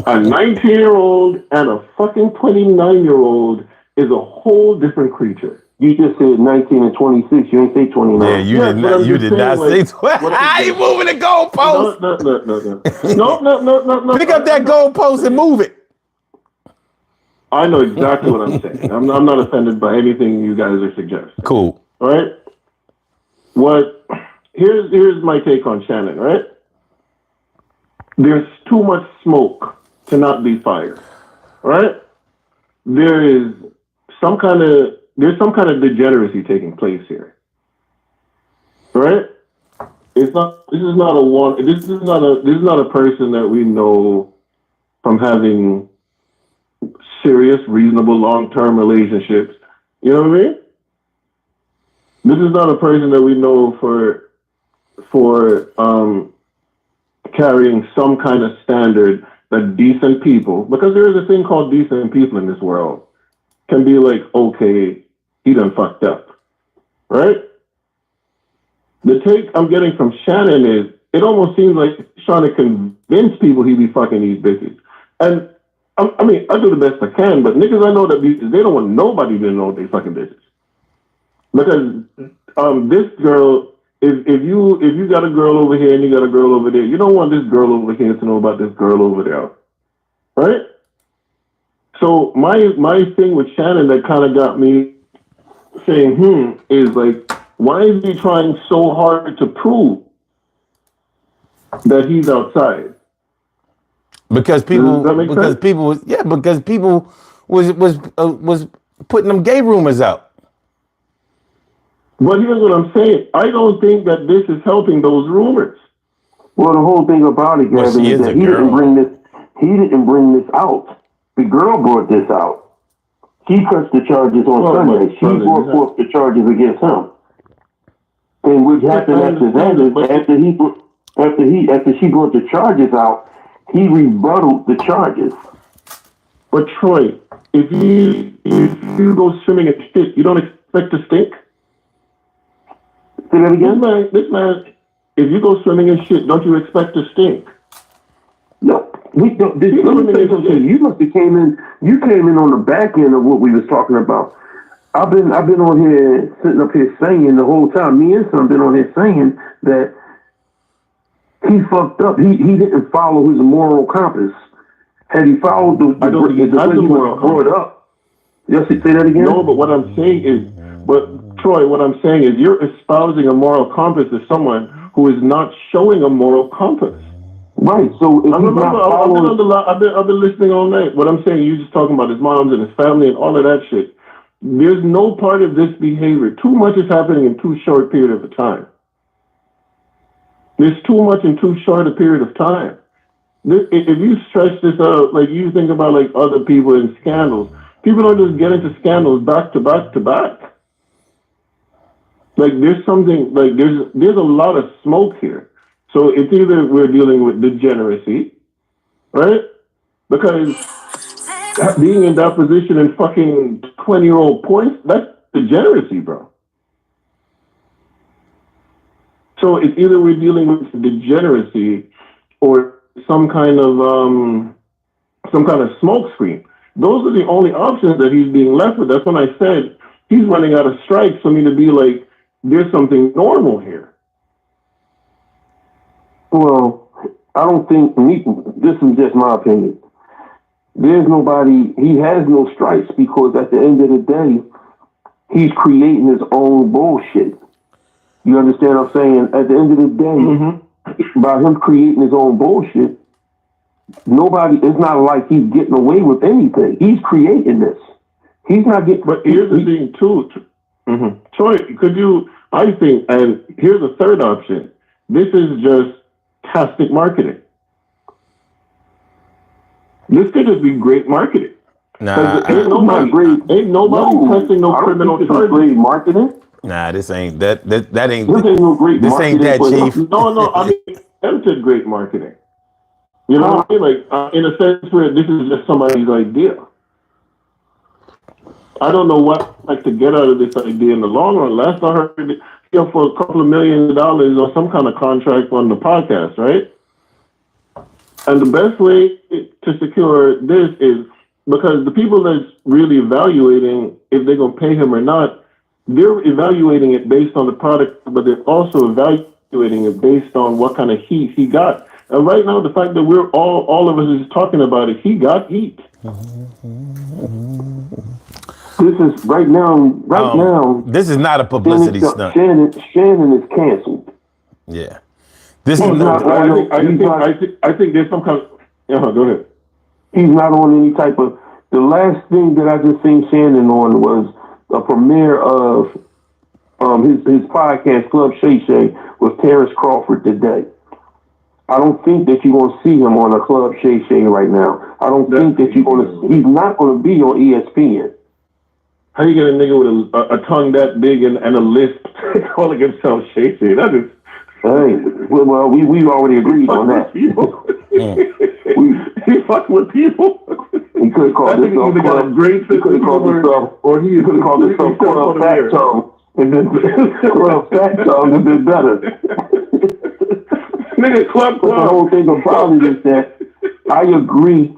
A 19-year-old and a fucking 29-year-old is a whole different creature. You just said 19 and 26. You ain't say 29. Yeah, you Yes, did but not. I'm You just did saying, not like, say. what How is you it? moving the goalpost? No. Pick up that goalpost and move it. I know exactly what I'm saying. I'm not offended by anything you guys are suggesting. Cool. All right. Here's my take on Shannon. Right. There's too much smoke to not be fire. Right. There's some kind of degeneracy taking place here. Right. This is not a person that we know from having serious, reasonable, long-term relationships. You know what I mean? This is not a person that we know for carrying some kind of standard that decent people, because there is a thing called decent people in this world, can be like, okay, he done fucked up, right? The take I'm getting from Shannon is, it almost seems like he's trying to convince people he be fucking these bitches. And I mean, I do the best I can, but niggas I know that they don't want nobody to know they fucking bitches. Because this girl, if you got a girl over here and you got a girl over there, you don't want this girl over here to know about this girl over there, right? So my thing with Shannon that kind of got me saying, is like, why is he trying so hard to prove that he's outside? Because people, Does that make sense? because people was putting them gay rumors out. But here's what I'm saying. I don't think that this is helping those rumors. Well, the whole thing about it, Gavin, she is is that a he girl. He didn't bring this out. The girl brought this out. He pressed the charges on Sunday. She brought forth the charges against him. And what happened after that is after she brought the charges out, he rebutted the charges. But Troy, if you go swimming and shit, you don't expect to stink? Say that again? This man, if you go swimming and shit, don't you expect to stink? No. We don't. You must have came in. You came in on the back end of what we was talking about. I've been on here sitting up here saying the whole time. Me and son been on here saying that he fucked up. He didn't follow his moral compass. Had he followed the way he was brought up. Yes, say that again. No, but what I'm saying is, Troy, what I'm saying is, you're espousing a moral compass to someone who is not showing a moral compass. Right. So if I've been listening all night. What I'm saying, you're just talking about his moms and his family and all of that shit. There's no part of this behavior. Too much is happening in too short a period of time. There's too much in too short a period of time. If you stretch this out, like you think about like other people in scandals, people don't just get into scandals back to back to back. Like there's something, like there's a lot of smoke here. So it's either we're dealing with degeneracy, right? Because being in that position in fucking 20-year-old points, that's degeneracy, bro. So it's either we're dealing with degeneracy or some kind of smoke screen. Those are the only options that he's being left with. That's when I said he's running out of strikes for me to be like, there's something normal here. Well, I don't think, this is just my opinion. There's nobody, he has no strikes because at the end of the day, he's creating his own bullshit. You understand what I'm saying? At the end of the day, by him creating his own bullshit, it's not like he's getting away with anything. He's creating this. He's not getting... But here's the thing, too. Troy, I think, and here's a third option. This is just tactic marketing. This could just be great marketing. Ain't nobody testing no criminal charges. Great marketing. Nah, this ain't that ain't. This ain't no great this marketing. Ain't that, Chief. No. I mean, attempted great marketing. You know what I mean? Like in a sense where this is just somebody's idea. I don't know what like to get out of this idea in the long run. Last I heard, for a couple of $1 million or some kind of contract on the podcast, right? And the best way to secure this is because the people that's really evaluating if they're going to pay him or not, they're evaluating it based on the product, but they're also evaluating it based on what kind of heat he got. And right now, the fact that we're all of us is talking about it, he got heat. This is right now. This is not a publicity stunt. Shannon is canceled. Yeah. This is not. I think there's some kind of. Go ahead. He's not on any type of. The last thing that I just seen Shannon on was a premiere of his podcast, Club Shay Shay, with Terrence Crawford today. I don't think that you're going to see him on a Club Shay Shay right now. I don't think that you're going to. He's not going to be on ESPN. How you get a nigga with a tongue that big and a lisp calling himself Shay Shay? That is. Hey, well, we already agreed on that. He fucked with people. He could have called himself Club. Or he could have called himself Club Fat Tongue, and then Club Fat Tongue would have been better. Nigga, Club. The whole thing about it is that I agree.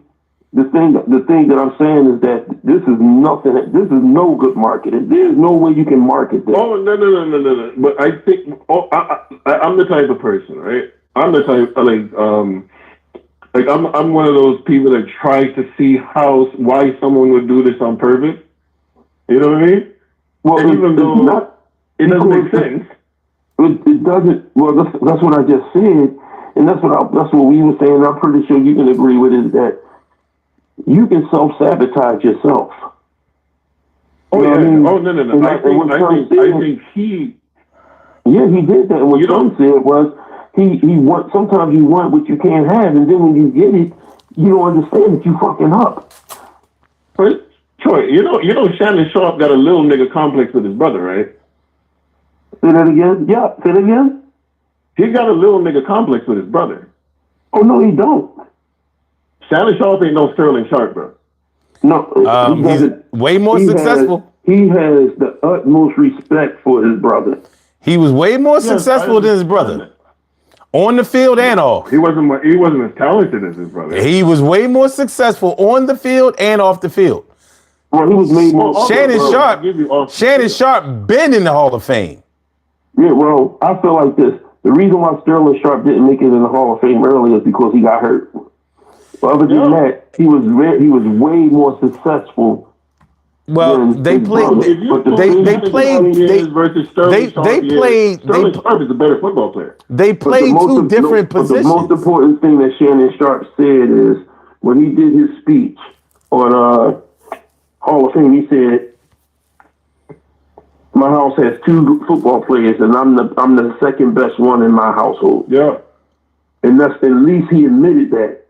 The thing that I'm saying is that this is nothing. This is no good marketing. There's no way you can market this. Oh no! But I think I'm the type of person, right? I'm the type I'm one of those people that try to see why someone would do this on purpose. You know what I mean? Well, even though it doesn't make sense. It doesn't. Well, that's what I just said, and that's what we were saying. I'm pretty sure you can agree with it that. You can self-sabotage yourself. Oh, yeah. I mean? Oh, no. I think he... Yeah, he did that. And what Trump said was, sometimes you want what you can't have, and then when you get it, you don't understand that you fucking up. Right? Troy, you know Shannon Sharpe got a little nigga complex with his brother, right? Say that again? Yeah, say that again? He got a little nigga complex with his brother. Oh, no, he don't. Shannon Sharpe ain't no Sterling Sharpe, bro. No, he's way more successful. He has the utmost respect for his brother. He was way more successful than his brother. On the field and off. He wasn't as talented as his brother. He was way more successful on the field and off the field. Well, he was made more. Shannon Sharpe been in the Hall of Fame. Yeah, well, I feel like this. The reason why Sterling Sharpe didn't make it in the Hall of Fame early is because he got hurt. But other than that, he was way more successful. Well, they played. Sterling Sharpe is a better football player. They played two different positions. The most important thing that Shannon Sharpe said is when he did his speech on Hall of Fame, he said, "My house has two football players, and I'm the second best one in my household." Yeah, and that's at least he admitted that.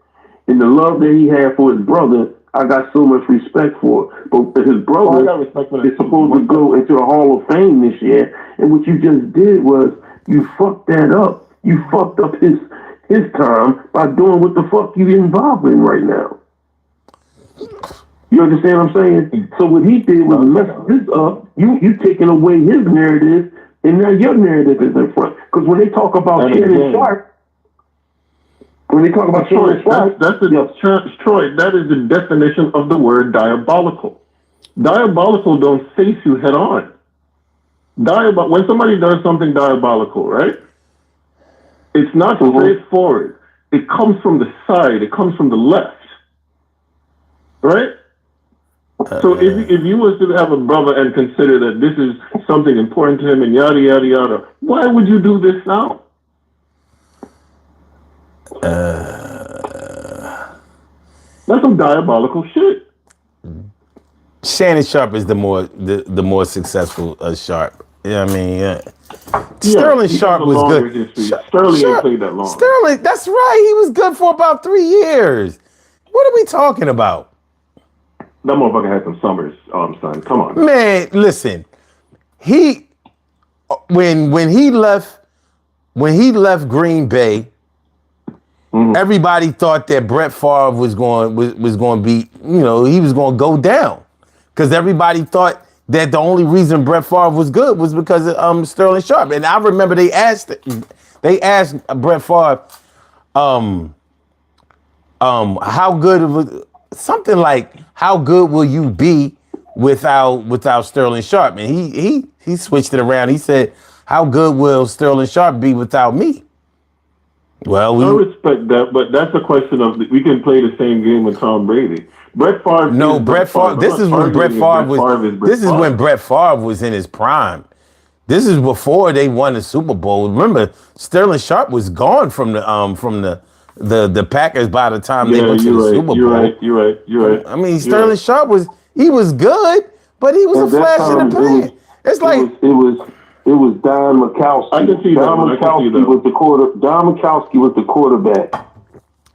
And the love that he had for his brother, I got so much respect for. But his brother is supposed to go into the Hall of Fame this year. And what you just did was you fucked that up. You fucked up his time by doing what the fuck you involved in right now. You understand what I'm saying? So what he did was mess this up. You taking away his narrative, and now your narrative is in front. Because when they talk about Shannon Sharpe, when they talk about Troy, Troy, that is the definition of the word diabolical. Diabolical don't face you head on. When somebody does something diabolical, right? It's not straightforward. It comes from the side. It comes from the left, right? So if you was to have a brother and consider that this is something important to him and yada yada yada, why would you do this now? That's some diabolical shit. Shannon Sharpe is the more successful Sharpe. You know what I mean? Sterling Sharpe was good. Sterling ain't played that long. Sterling, that's right. He was good for about 3 years. What are we talking about? That motherfucker had some summers, son. Come on. Man, listen. When he left Green Bay, everybody thought that Brett Favre was going to be, he was going to go down because everybody thought that the only reason Brett Favre was good was because of Sterling Sharpe. And I remember they asked Brett Favre, how good of something like how good will you be without Sterling Sharpe? And he switched it around. He said, how good will Sterling Sharpe be without me? Well, I respect that, but that's a question of we can play the same game with Tom Brady. Brett Favre. No, Brett Favre. This is when Brett Favre was. This is when Brett Favre was in his prime. This is before they won the Super Bowl. Remember, Sterling Sharpe was gone from the Packers by the time they went to the Super Bowl. You're right. I mean, Sterling Sharpe was good, but he was a flash in the pan. It's like it was Don Majkowski. I can see that. Don Majkowski was the quarterback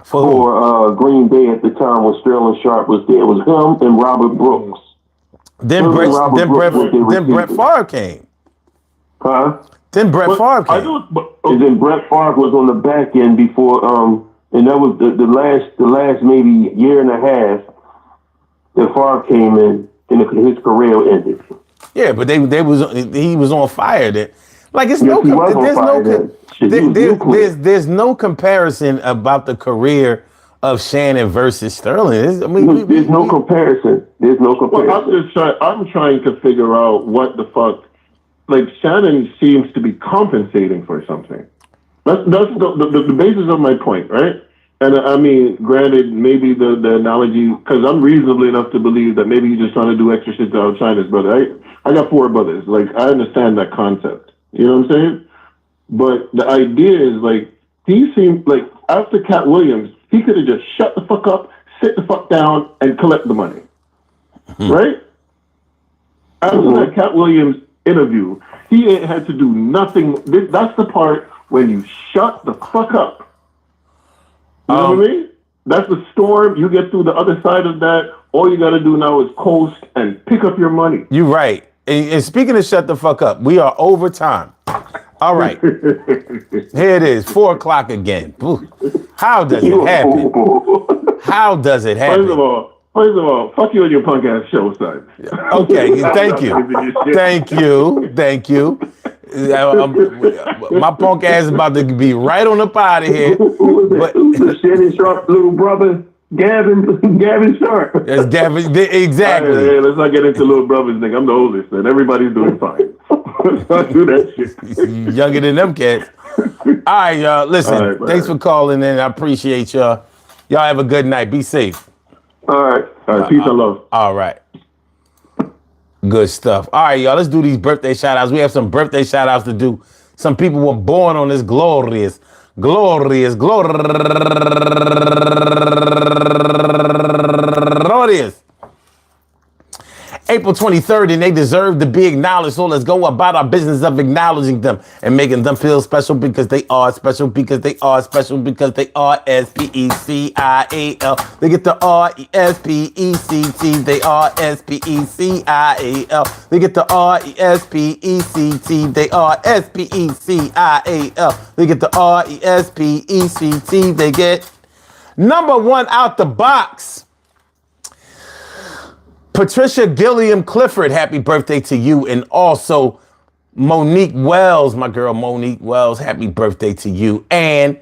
for Green Bay at the time when Sterling Sharpe was there. It was him and Robert Brooks. Then Brett Favre came. Huh? Then Brett Favre came. And then Brett Favre was on the back end before, and that was the last maybe year and a half that Favre came in and his career ended. Yeah, but he was on fire. There's no comparison about the career of Shannon versus Sterling. There's no comparison. Well, I'm trying to figure out what the fuck. Like, Shannon seems to be compensating for something. That's the basis of my point, right? And I mean, granted, maybe the analogy, because I'm reasonably enough to believe that maybe he's just trying to do extra shit to outshine his brother. I got 4 brothers. Like, I understand that concept. You know what I'm saying? But the idea is, like, he seemed like after Cat Williams, he could have just shut the fuck up, sit the fuck down, and collect the money. Right? After that Cat Williams interview, he ain't had to do nothing. That's the part when you shut the fuck up. You know what I mean? That's the storm. You get through the other side of that. All you got to do now is coast and pick up your money. You're right. And speaking of shut the fuck up, we are over time. All right. Here it is, 4 o'clock again. Ooh. How does it happen? How does it happen? First of all, fuck you and your punk ass show, son. Okay, thank you. My punk ass is about to be right on up out of here. But Shannon Sharpe's little brother, Gavin Sharpe. That's Gavin, exactly. Hey, let's not get into little brothers thing. I'm the oldest, and everybody's doing fine. Let's not do that shit. Younger than them cats. All right, y'all. Listen, thanks for calling in. I appreciate y'all. Y'all have a good night. Be safe. All right. Peace and love. All right. Good stuff. All right, y'all. Let's do these birthday shout outs. We have some birthday shout outs to do. Some people were born on this glorious April 23rd, and they deserve to be acknowledged. So let's go about our business of acknowledging them and making them feel special because they are special, because they are special, because they are S-P-E-C-I-A-L. They get the R-E-S-P-E-C-T. They are S-P-E-C-I-A-L. They get the R-E-S-P-E-C-T. They are S-P-E-C-I-A-L. They get the R-E-S-P-E-C-T. They get number 1 out the box. Patricia Gilliam Clifford, happy birthday to you. And also Monique Wells, my girl Monique Wells, happy birthday to you. And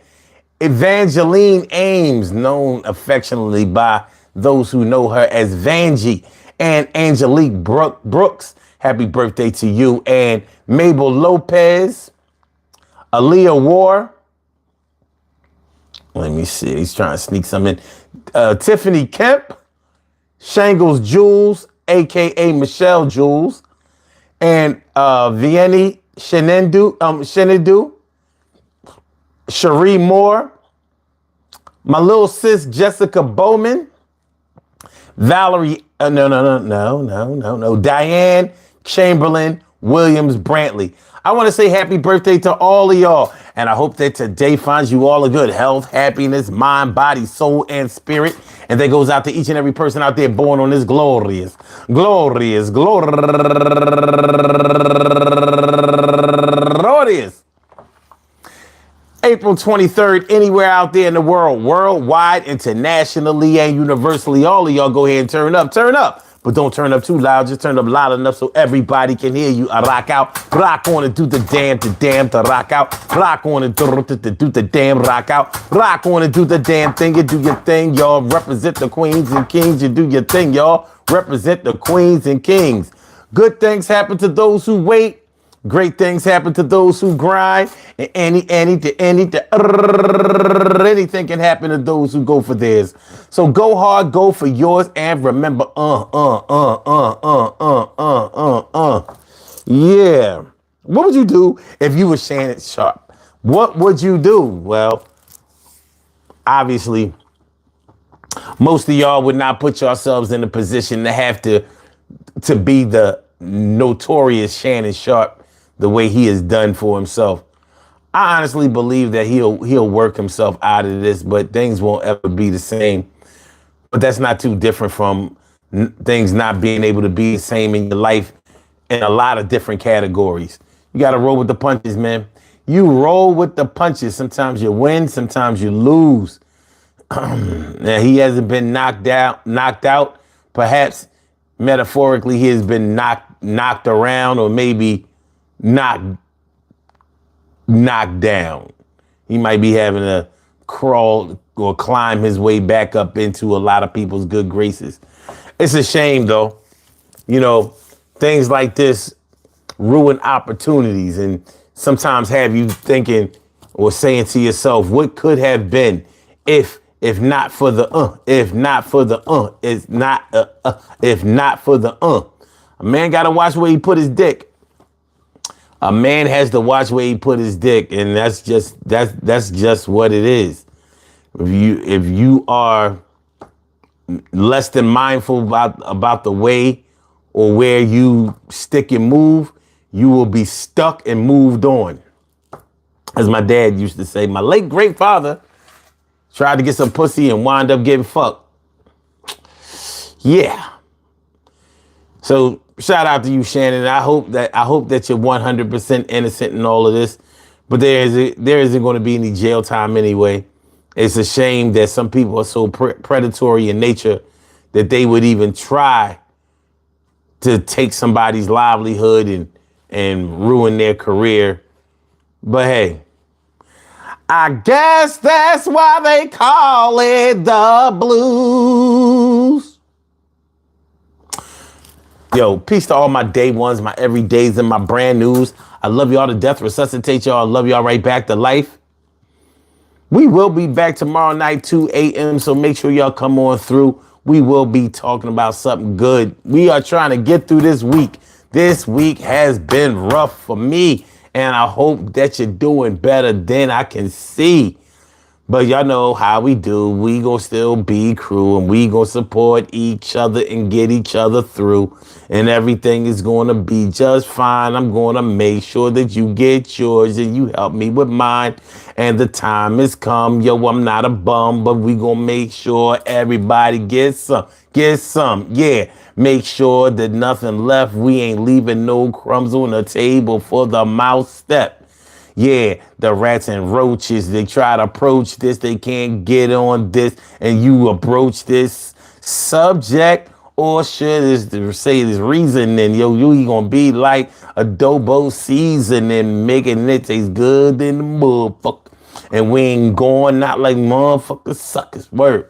Evangeline Ames, known affectionately by those who know her as Vanjie. And Angelique Brooks, happy birthday to you. And Mabel Lopez, Aaliyah War. Let me see, he's trying to sneak some in. Tiffany Kemp. Shangles Jules, a.k.a. Michelle Jules, and Vianney Shenandu, Cherie Moore, my little sis Jessica Bowman, Valerie, Diane Chamberlain Williams Brantley. I want to say happy birthday to all of y'all. And I hope that today finds you all a good health, happiness, mind, body, soul, and spirit. And that goes out to each and every person out there born on this glorious April 23rd, anywhere out there in the world, worldwide, internationally, and universally. All of y'all go ahead and turn up. but don't turn up too loud. Just turn up loud enough so everybody can hear you. I rock out, rock on and do the damn, to rock out. Rock on and do the damn, rock out. Rock on and do the damn thing. You do your thing, y'all. Represent the queens and kings. You do your thing, y'all. Represent the queens and kings. Good things happen to those who wait. Great things happen to those who grind. And anything can happen to those who go for theirs. So go hard, go for yours, and remember, yeah. What would you do if you were Shannon Sharpe? What would you do? Well, obviously, most of y'all would not put yourselves in a position to have to be the notorious Shannon Sharpe the way he has done for himself. I honestly believe that he'll work himself out of this, but things won't ever be the same. But that's not too different from things not being able to be the same in your life in a lot of different categories. You got to roll with the punches, man. You roll with the punches. Sometimes you win, sometimes you lose. Now, he hasn't been knocked out. Perhaps metaphorically, he has been knocked around, or maybe knocked down. He might be having to crawl or climb his way back up into a lot of people's good graces. It's a shame, though. You know, things like this ruin opportunities and sometimes have you thinking or saying to yourself, what could have been if not for the A man got to watch where he put his dick. A man has to watch where he put his dick, and that's just what it is. If you are less than mindful about the way or where you stick and move, you will be stuck and moved on. As my dad used to say, my late great father tried to get some pussy and wound up getting fucked. Yeah. So shout out to you, Shannon. I hope that you're 100% innocent in all of this, but there isn't going to be any jail time anyway. It's a shame that some people are so predatory in nature that they would even try to take somebody's livelihood and ruin their career. But hey, I guess that's why they call it the blues. Yo, peace to all my day ones, my everydays, and my brand news. I love y'all to death. Resuscitate y'all. I love y'all right back to life. We will be back tomorrow night, 2 a.m. So make sure y'all come on through. We will be talking about something good. We are trying to get through this week. This week has been rough for me, and I hope that you're doing better than I can see. But y'all know how we do. We gonna still be crew, and we gonna support each other and get each other through. And everything is gonna be just fine. I'm gonna make sure that you get yours and you help me with mine. And the time has come. Yo, I'm not a bum, but we gonna make sure everybody gets some. Yeah, make sure that nothing left. We ain't leaving no crumbs on the table for the mouse step. Yeah, the rats and roaches, they try to approach this, they can't get on this, and you approach this subject, or should say this reasoning, yo, you gonna be like adobo seasoning, making it taste good in the motherfucker, and we ain't going not like motherfucker suckers, word.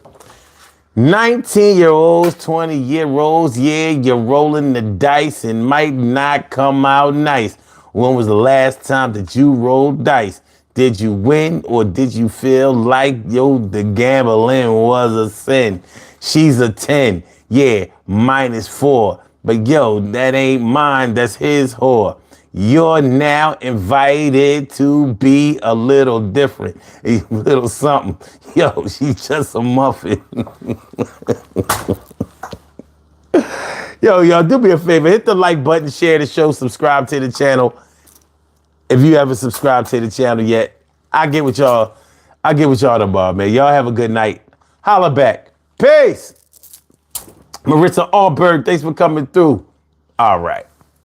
19-year-olds, 20-year-olds, yeah, you're rolling the dice and might not come out nice. When was the last time that you rolled dice? Did you win, or did you feel like, yo, the gambling was a sin? She's a 10. Yeah, -4. But yo, that ain't mine, that's his whore. You're now invited to be a little different, a little something. Yo, she's just a muffin. Yo, y'all, do me a favor. Hit the like button, share the show, subscribe to the channel. If you haven't subscribed to the channel yet, I'll get with y'all tomorrow, man. Y'all have a good night. Holla back. Peace. Maritza Allberg, thanks for coming through. All right.